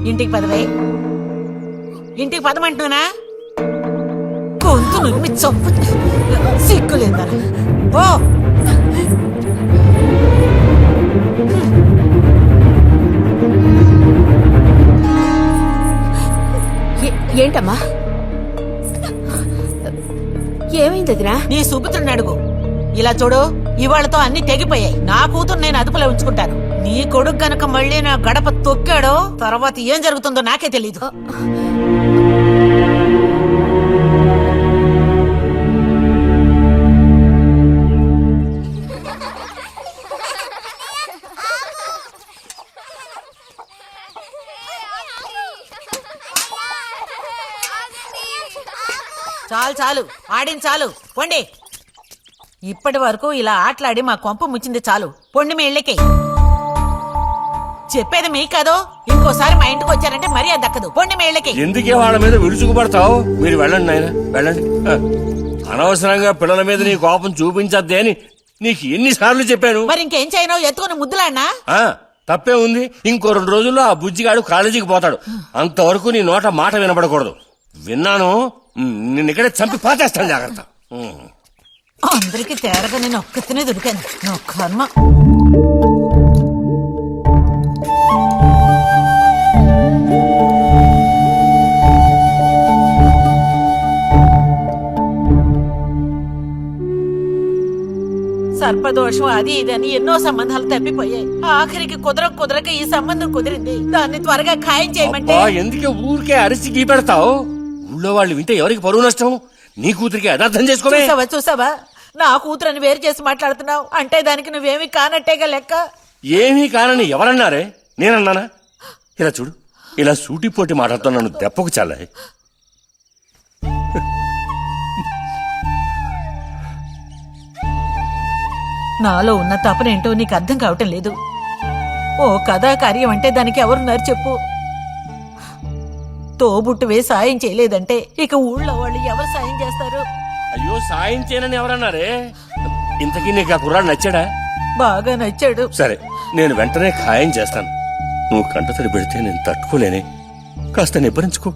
ఇంటికి పదవే. ఇంటికి పదమంటున్నా గొంతు నువ్వు చంపు. సిగ్గులేదా? ఓ ఏంటమ్మా, ఏమైంది వదినా? నీ సుపుత్రుని అడుగు. ఇలా చూడు, ఇవాళతో అన్ని తెగిపోయాయి. నా కూతురు నేను అదుపులో ఉంచుకుంటాను. నీ కొడుకు గనక మళ్ళీ నా గడప తొక్కాడో తర్వాత ఏం జరుగుతుందో నాకే తెలీదు. చాలు చాలు, ఆడిన చాలు, పొండి. ఇప్పటి వరకు ఇలా ఆటలాడి మా కొంప ముచ్చింది చాలు. పొండి మీ ఇళ్ళకి. చెప్పేది మీకు కాదో, ఇంకోసారి మా ఇంటికి వచ్చారంటే మర్యాద దక్కదు. పొండి మీ ఇళ్ళకి. ఎందుకే వాళ్ళ మీద విరుచుకుపడతావు? మీరు వెళ్ళండి నాయన, వెళ్ళండి. అనవసరంగా పిల్లల మీద నీ కోపం చూపించద్దే అని నీకు ఎన్నిసార్లు చెప్పాను. మరి ఇంకేం చేయను, ఎత్తుకుని ముద్దులాడినా? ఆ, తప్పే ఉంది. ఇంకో 2 రోజుల్లో ఆ బుజ్జిగాడు కాలేజీకి పోతాడు. అంతవరకు నీ నోట మాట వినపడకూడదు. విన్నాను, నిన్ను ఇక్కడే చంపి పాచేస్తాను. జాగ్రత్త. అందరికి తేరగా నేను ఒక్కతినే దొరికాను. నా కర్మ. సర్పదోషం అది ఇదని ఎన్నో సంబంధాలు తప్పిపోయాయి. ఆఖరికి కుదరక ఈ సంబంధం కుదిరింది. దాన్ని త్వరగా ఖాయం చేయమంటే. ఎందుకే ఊరికే అరిసి గీపెడతావు? ఊళ్ళో వాళ్ళు వింటే ఎవరికి పరువు నష్టం? నీ కూతురికి అదర్థం చేసుకోవే. చూసావా నా కూతురని వేరు చేసి మాట్లాడుతున్నావు అంటే దానికి నువ్వేమీ కానట్టేగా లెక్క. ఏమీ కానని ఎవరన్నారే? నేనన్నానా? ఇలా చూడు, ఇలా సూటిపోటి మాటలతో నన్ను దెప్పకు చాలే. నాలో ఉన్న తపనేంటో నీకు అర్థం కావటం లేదు. ఓ కథా కార్యం అంటే దానికి ఎవరున్నారు చెప్పు? తోబుట్టువే సాయం చేయలేదంటే ఇక ఊళ్ళో వాళ్ళు ఎవరు సాయం చేస్తారు? అయ్యో, సాయం చేయనని ఎవరన్నారే? ఇంతకీ నీకు ఆ కుర్రాడు నచ్చాడా? బాగా నచ్చాడు. సరే, నేను వెంటనే ఖాయం చేస్తాను. నువ్వు కంటతడి పెడితే నేను తట్టుకోలేనే. కాస్త నిబ్బరించుకో.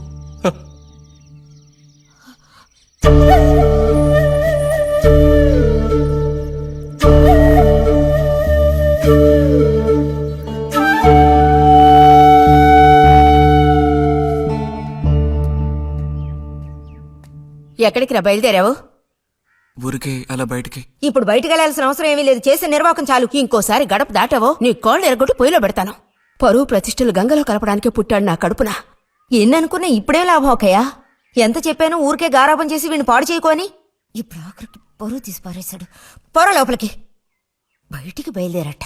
ఎక్కడికి రా బయలుదేరావు? ఊరికే అలా బయటికి. ఇప్పుడు బయటికి వెళ్లాల్సిన అవసరం ఏమీ లేదు. చేసే నిర్వాహకం చాలు. ఇంకోసారి గడప దాటావో నీ కాళ్ళు ఎరగొట్టి పొయ్యిలో పెడతాను. పరువు ప్రతిష్టలు గంగలో కలపడానికి పుట్టాడు నా కడుపున. ఎన్ననుకున్నా ఇప్పుడే లాభం ఒకయా? ఎంత చెప్పాను ఊరికే గారాబం చేసి వీడిని పాడు చేయకోని. ఇప్పుడు ఆఖరికి పరువు తీసి పారేశాడు. పొర లోపలికి. బయటికి బయలుదేరట.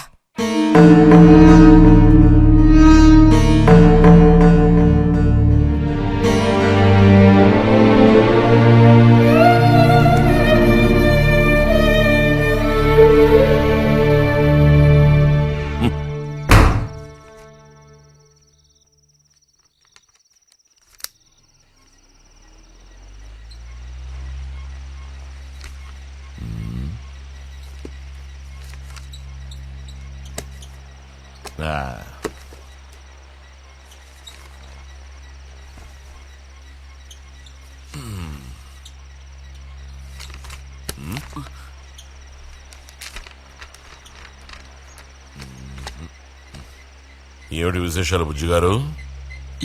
ఏమిటి విశేషాలు బుజ్జిగారు?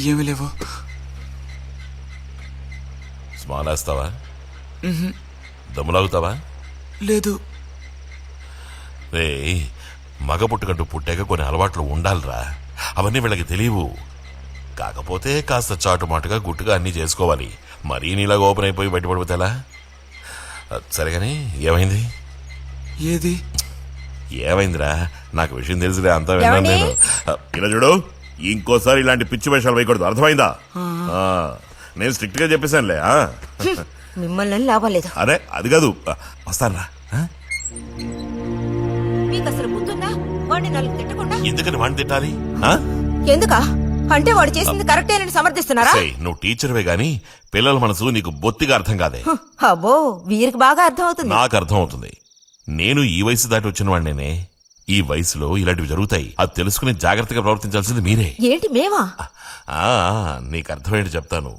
ఏమి లేవు. స్మాలేస్తావా? దమ్ములాగుతావా? లేదు. రే, మగ పుట్టుకంటూ పుట్టాక కొన్ని అలవాట్లు ఉండాలిరా. అవన్నీ వీళ్ళకి తెలియవు. కాకపోతే కాస్త చాటుమాటుగా గుట్టుగా అన్నీ చేసుకోవాలి. మరీ నీలాగా ఓపెన్ అయిపోయి బయటపడిపోతే ఎలా? సరేగాని ఏమైంది? ఏది ఏమైందిరా? నాకు విషయం తెలిసిదే, అంతా విన్నాను నేను. ఇలా చూడు, ఇంకోసారి ఇలాంటి పిచ్చి వేషాలు వేయకూడదు, అర్థమైందా? నేను స్ట్రిక్ట్ గా చెప్పేశానులే. మిమ్మల్ని లాభం లేదు. అరే అది కాదు, వస్తానరా. మీకు అసలు గుర్తుందా? వాడిని నలుగు తిట్టకుండా. ఎందుకని వాడిని తిట్టాలి? ఎందుకా? అంటే వాడు చేసింది కరెక్టేనని సమర్థిస్తున్నారా? నువ్వు టీచర్వే గాని పిల్లల మనసు నీకు బొత్తిగా అర్థం కాదే. అబ్బో, వీరికి బాగా అర్థం అవుతుంది. నాకు అర్థం అవుతుంది. నేను ఈ వయసు దాటి వచ్చిన వాడినేనే. ఈ వయసులో ఇలాంటివి జరుగుతాయి. అది తెలుసుకుని జాగ్రత్తగా ప్రవర్తించాల్సింది మీరే. ఏంటి మేమా? నీకు అర్థమేంటి చెప్తాను.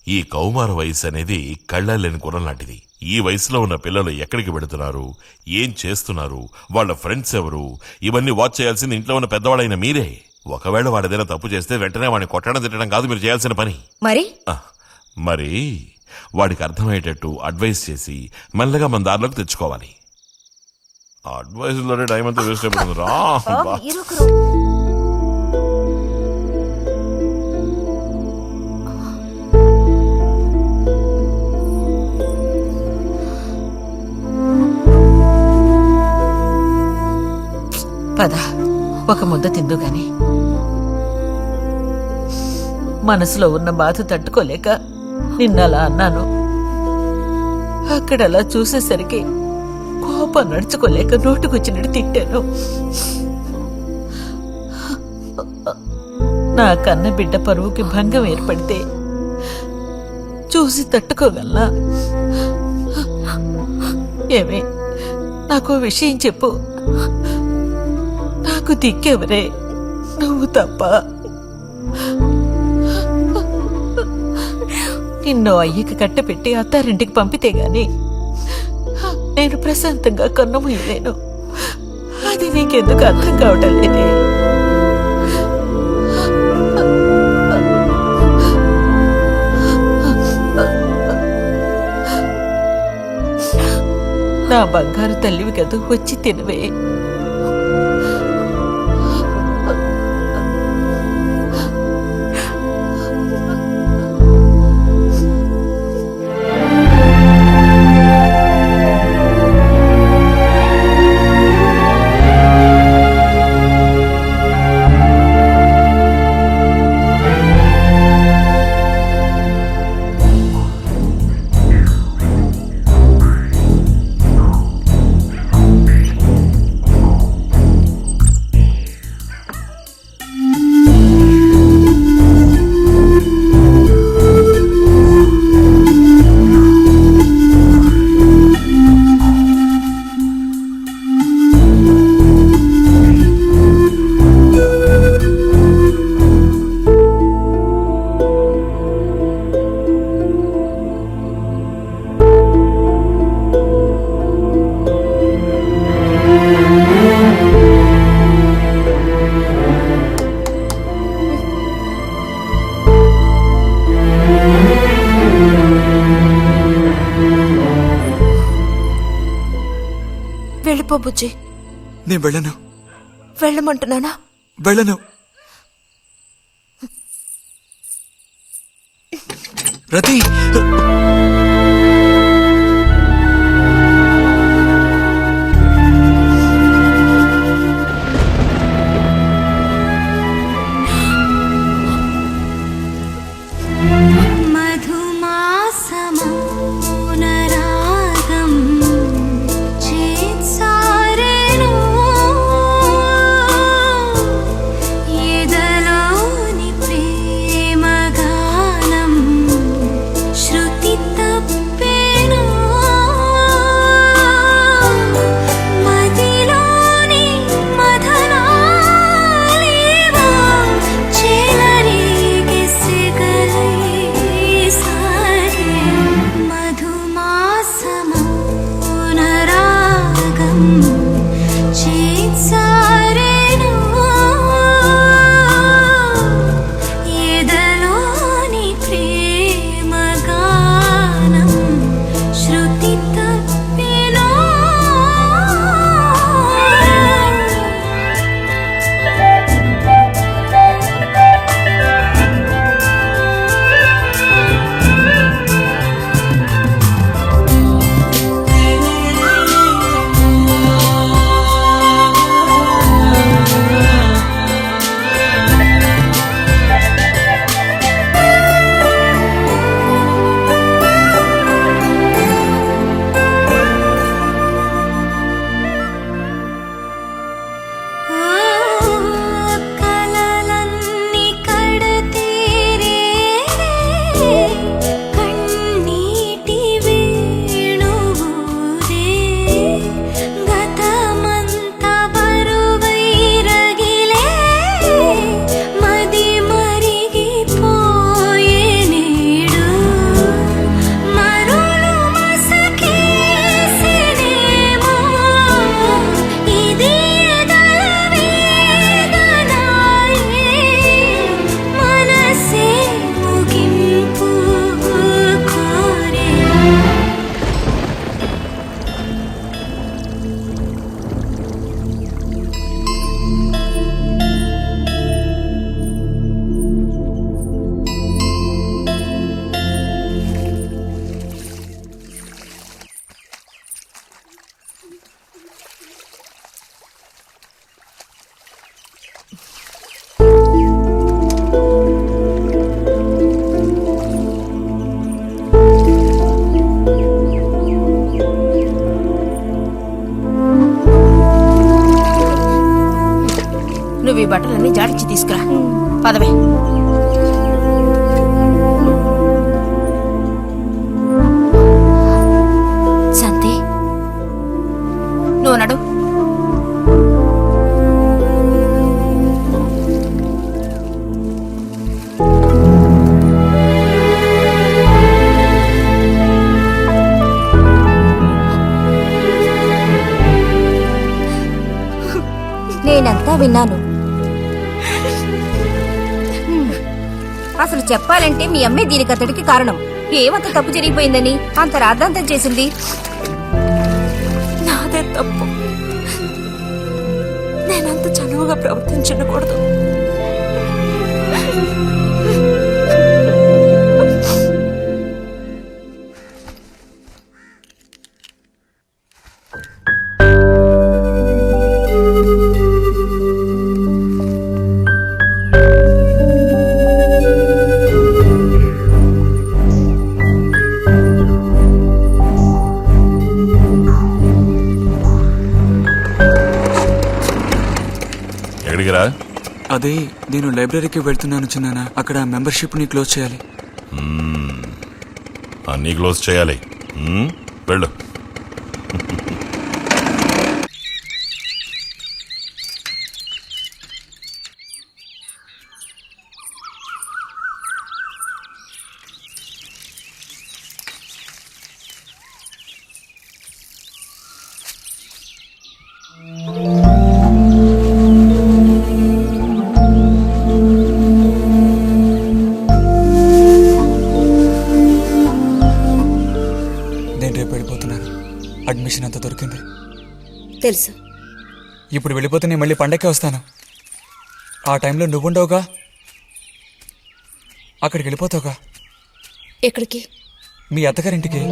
ఈ కౌమార వయసు అనేది కళ్ళలేని గుర్రం లాంటిది. ఈ వయసులో ఉన్న పిల్లలు ఎక్కడికి వెళుతున్నారు, ఏం చేస్తున్నారు, వాళ్ళ ఫ్రెండ్స్ ఎవరు, ఇవన్నీ వాచ్ చేయాల్సింది ఇంట్లో ఉన్న పెద్దవాళ్ళైన మీరే. ఒకవేళ వాడేదైనా తప్పు చేస్తే వెంటనే వాడిని కొట్టడం తిట్టడం కాదు మీరు చేయాల్సిన పని. మరి వాడికి అర్థమయ్యేటట్టు అడ్వైస్ చేసి మెల్లగా మన దారిలోకి తెచ్చుకోవాలి. అడ్వైస్ లోనే టైం అంతా వేస్ట్ అయిపోతుంది రా. పద, ఒక ముద్ద తిందు గాని. మనసులో ఉన్న బాధ తట్టుకోలేక నిన్నలా అన్నాను. అక్కడలా చూసేసరికి కోపం నడుచుకోలేక నోటుకొచ్చినట్టు తిట్టాను. నా కన్న బిడ్డ పరువుకి భంగం ఏర్పడితే చూసి తట్టుకోగలనా? ఏమే నాకు విషయం చెప్పు. నాకు దిక్కెవరే? నువ్వు తప్ప. నిన్ను అయ్యకి కట్టపెట్టి అత్తారింటికి పంపితే గాని నేను ప్రశాంతంగా కన్నుమూయలేను. అది నీకెందుకు అర్థం కావటం లేదే? నా బంగారు తల్లివి కదూ, వచ్చి తినవే. వెళ్ళిపో బుజ్జి. నేను వెళ్ళను. వెళ్ళమంటున్నానా? వెళ్ళను. రతి, నువ్వు ఈ బట్టలన్నీ జాడించి తీసుకురా. పదవే. శాంతి, విన్నాను. అసలు చెప్పాలంటే మీ అమ్మే దీనికి అతడికి కారణం. ఏమంత తప్పు జరిగిపోయిందని అంత రాద్ధాంతం చేసింది? నాదే తప్పు. నేనంత చనువుగా ప్రవర్తించకూడదు. ఎక్కడికిరా? అదే నేను లైబ్రరీకి వెళ్తున్నాను చిన్నానా. అక్కడ మెంబర్షిప్ ని క్లోజ్ చేయాలి. అన్నీ క్లోజ్ చేయాలి. వెళ్ళు. అడ్మిషన్ అంతా దొరికింది. తెలుసు. ఇప్పుడు వెళ్ళిపోతే నేను మళ్ళీ పండక్కే వస్తాను. ఆ టైంలో నువ్వుండవుగా, అక్కడికి వెళ్ళిపోతావుగా. ఎక్కడికి? మీ అత్తగారింటికి.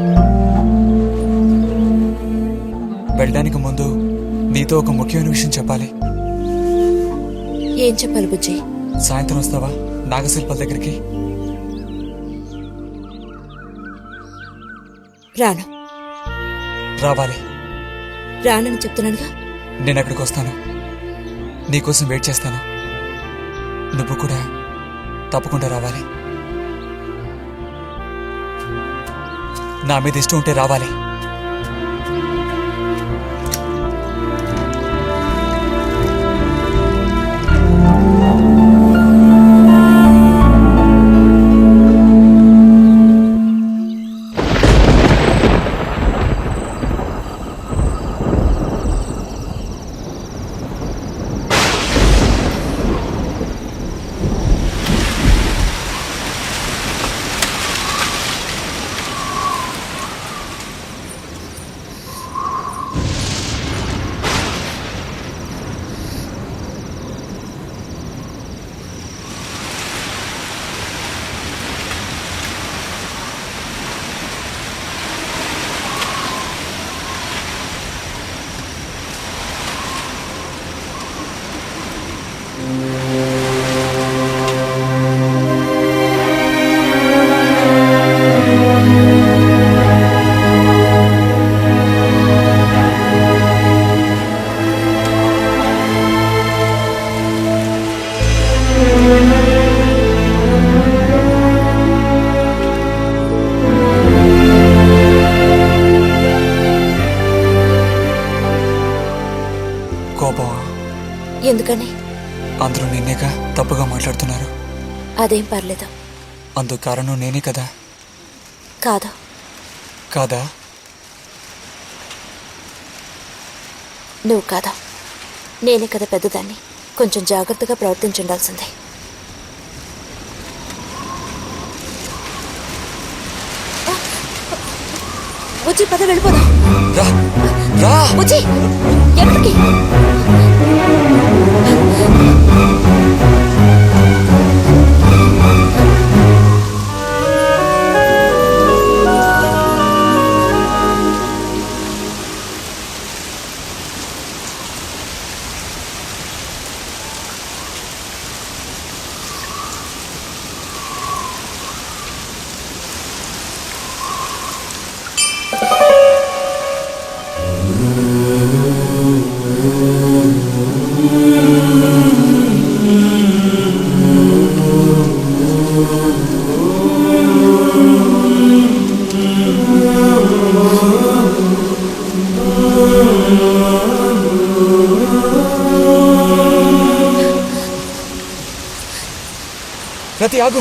వెళ్ళడానికి ముందు నీతో ఒక ముఖ్యమైన విషయం చెప్పాలి. ఏం చెప్పాలి బుజ్జి? సాయంత్రం వస్తావా నాగశిల్పాల దగ్గరికి? రాను. రావాలి. రానని చెప్తున్నానుగా. నేను అక్కడికి వస్తాను, నీకోసం వెయిట్ చేస్తాను. నువ్వు కూడా తప్పకుండా రావాలి. నా మీద ఇష్టం ఉంటే రావాలి. ఎందుకని? అందరూ నిన్నేగా తప్పుగా మాట్లాడుతున్నారు. అదేం పర్లేదు. అందుకు కారణం నేనే కదా. కాదా? కాదా? నువ్వు కాదా, నేనే కదా పెద్దదాన్ని. కొంచెం జాగ్రత్తగా ప్రవర్తించుండాల్సిందే. బుజ్జి పద వెళ్ళిపోదాం. బుజ్జి ఎక్కడికి? రతి ఆగు.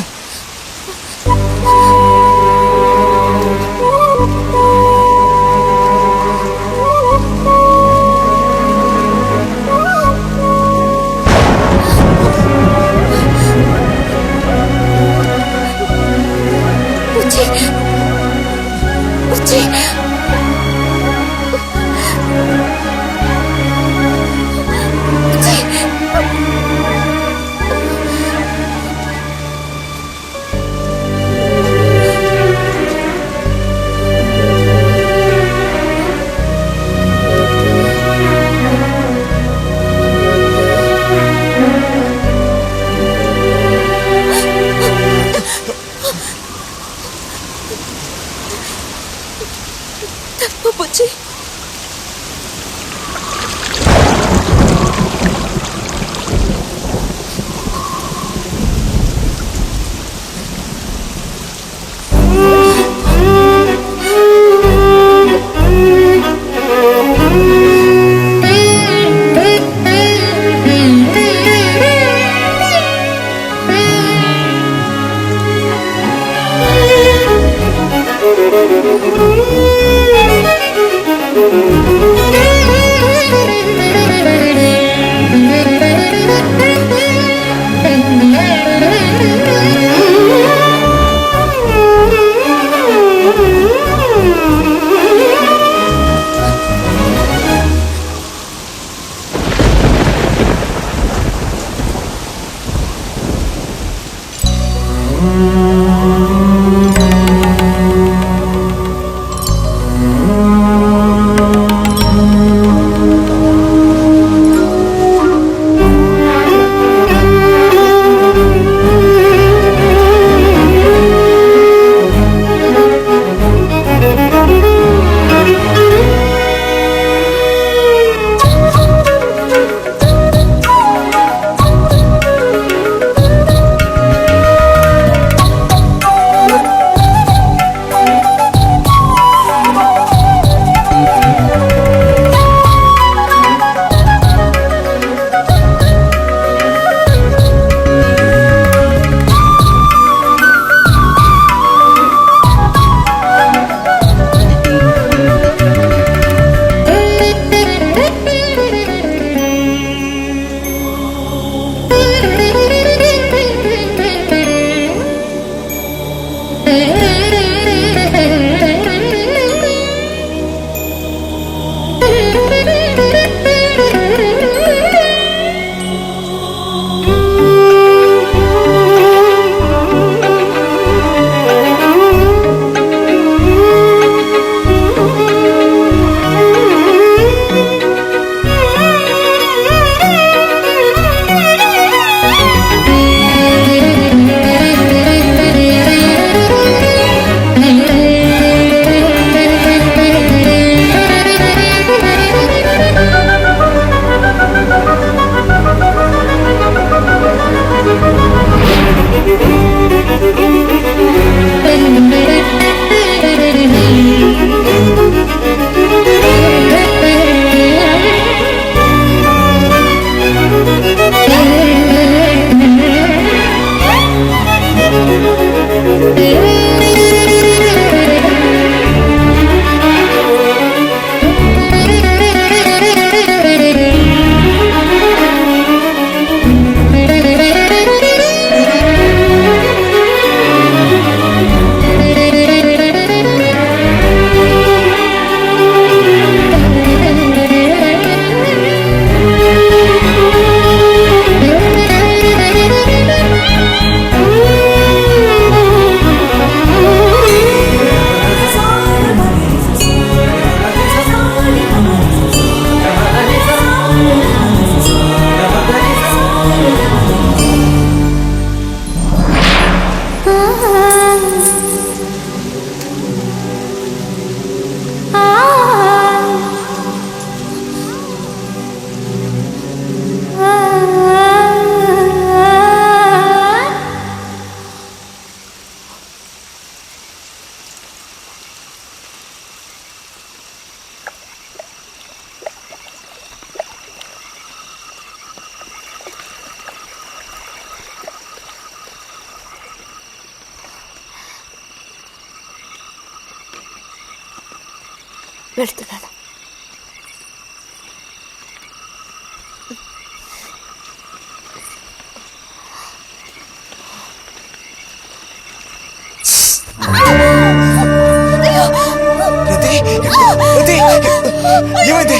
బుజ్జి. వెళ్తున్నాను. ఏమైంది?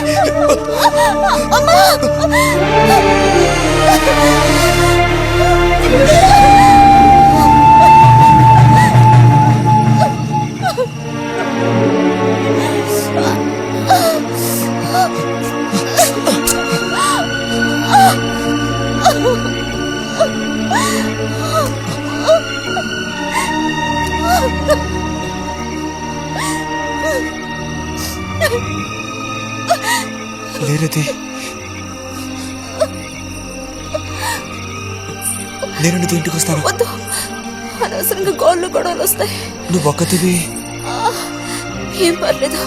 లేరది. నేను నీతో ఇంటికి వస్తాను. వద్దు, అనవసరంగా గోళ్ళు గొడవలు వస్తాయి. నువ్వు ఒక్కతివి. ఏం పర్లేదు,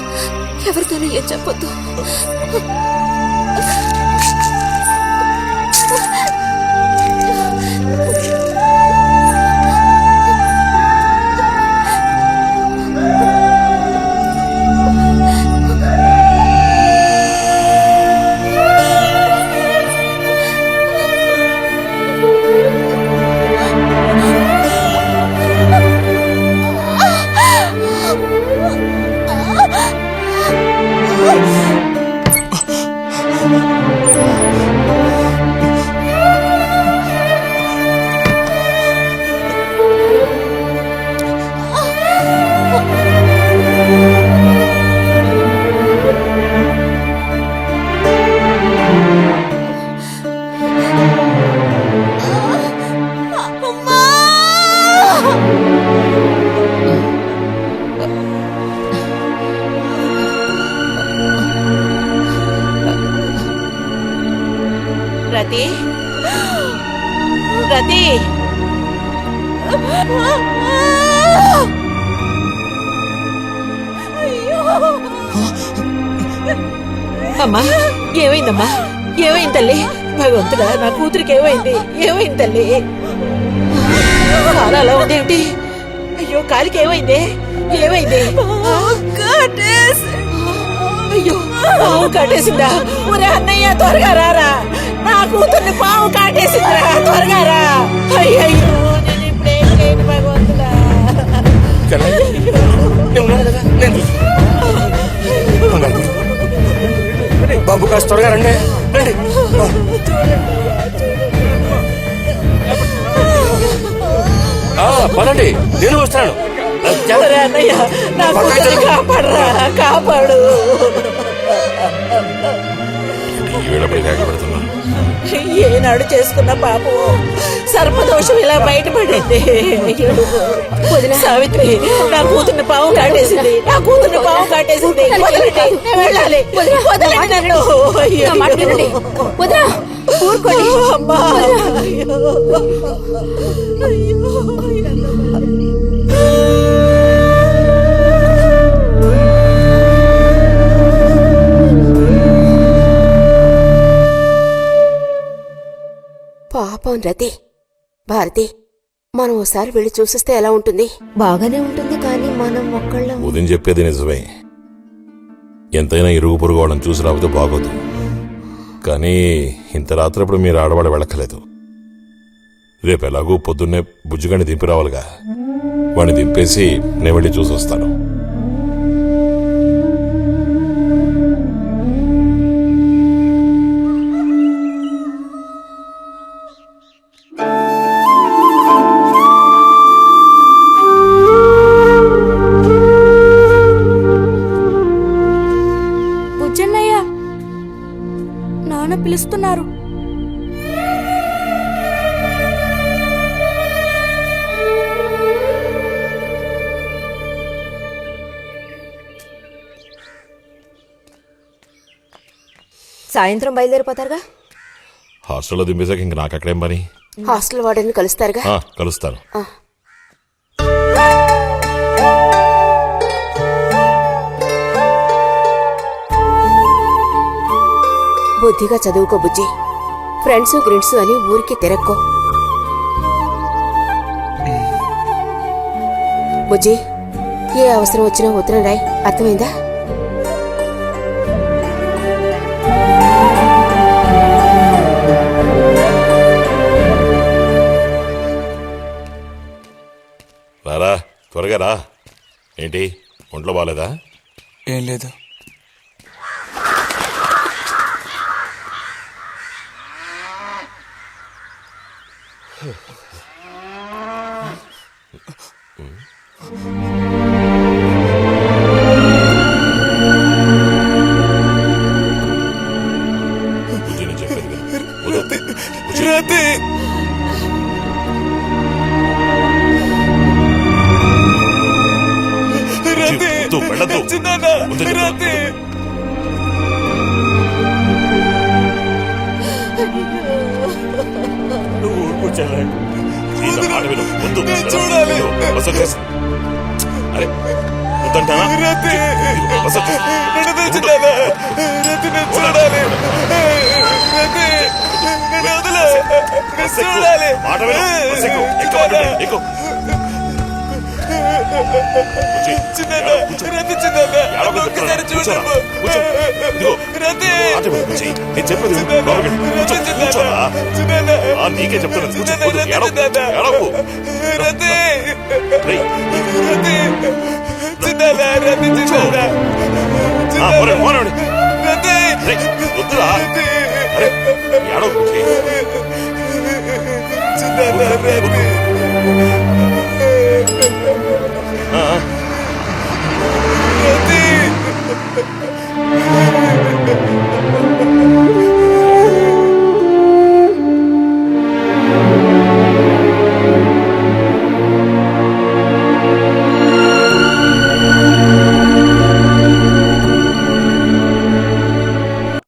ఎవరితోనూ ఏం చెప్పొద్దు. రతి, రతి, అమ్మా ఏమైందమ్మా? ఏమైంది తల్లి? భగవంతుడా, నా కూతురికి ఏమైంది? ఏమైంది తల్లి? కాలు అలా ఉందేమిటి? అయ్యో, కాలికి ఏమైంది? ఏమైంది? అయ్యో, పాము కాటేసిందా? ఒరే అన్నయ్య, త్వరగా రారా, నా కూతుర్ని పాము కాటేసిందిరా, త్వరగా రా. అయ్యో, నేను ఇప్పుడేం చేయను భగవంతుడా. బాబు కాస్త త్వరగా రండి. పదండి, నేను వస్తాను. అన్నయ్య, నా కూతుర్ని కాపాడరా, కాపాడు. ఏనాడు చేసుకున్న పాపం సర్పదోషం ఇలా బయటపడింది. సావిత్రి, నా కూతుర్ని పాము కాటేసింది, నా కూతుర్ని పాము కాటేసింది. వెళ్ళాలి, వదలండి నన్ను. అమ్మా, పాపం రతి. భారతి, మనం ఓసారి వెళ్ళి చూసిస్తే ఎలా ఉంటుంది? బాగానే ఉంటుంది, కానీ మనం ఒక్కళ్ళం. ఉదయం చెప్పేది నిజమే. ఎంతైనా ఇరుగు పొరుగు వాళ్ళని చూసి రాకపోతే బాగోదు. కానీ ఇంత రాత్రప్పుడు మీరు ఆడవాడ వెళ్ళక్కలేదు. రేపు ఎలాగూ పొద్దున్నే బుజ్జిగాని దింపి రావాలిగా. వాడిని దింపేసి నేను వెళ్ళి చూసి వస్తాను. నాన్న పిలుస్తున్నారు. సాయంత్రం బయలుదేరిపోతారుగా? హాస్టల్లో దింపేశాక ఇంక నాకు అక్కడేం పని? హాస్టల్ వార్డెన్ కలుస్తారుగా? కలుస్తాను. బుద్ధిగా చదువుకో బుజ్జి. ఫ్రెండ్స్ గ్రిడ్స్ అని ఊరికి తిరక్కో. బుజ్జి, ఏ అవసరం వచ్చినా ఉత్తరం రాయ్, అర్థమైందా? రారా, త్వరగా రా. ఏంటి, ఒంట్లో బాగాలేదా? ఏం లేదు. నువ్వు ఊరుకో చెల్లె. సీత మాట విను. వద్దు. ఇదిగో, బస్ వచ్చేసి. అరే వద్దంటానా? ఇదిగో, బస్ వచ్చేసి. బస్ ఎక్కు. మాట విను. బస్ ఎక్కు. ఎక్కు. ఎక్కు. నేను చెప్పేది నీకే చెప్తాను. వద్దురా ఏడవ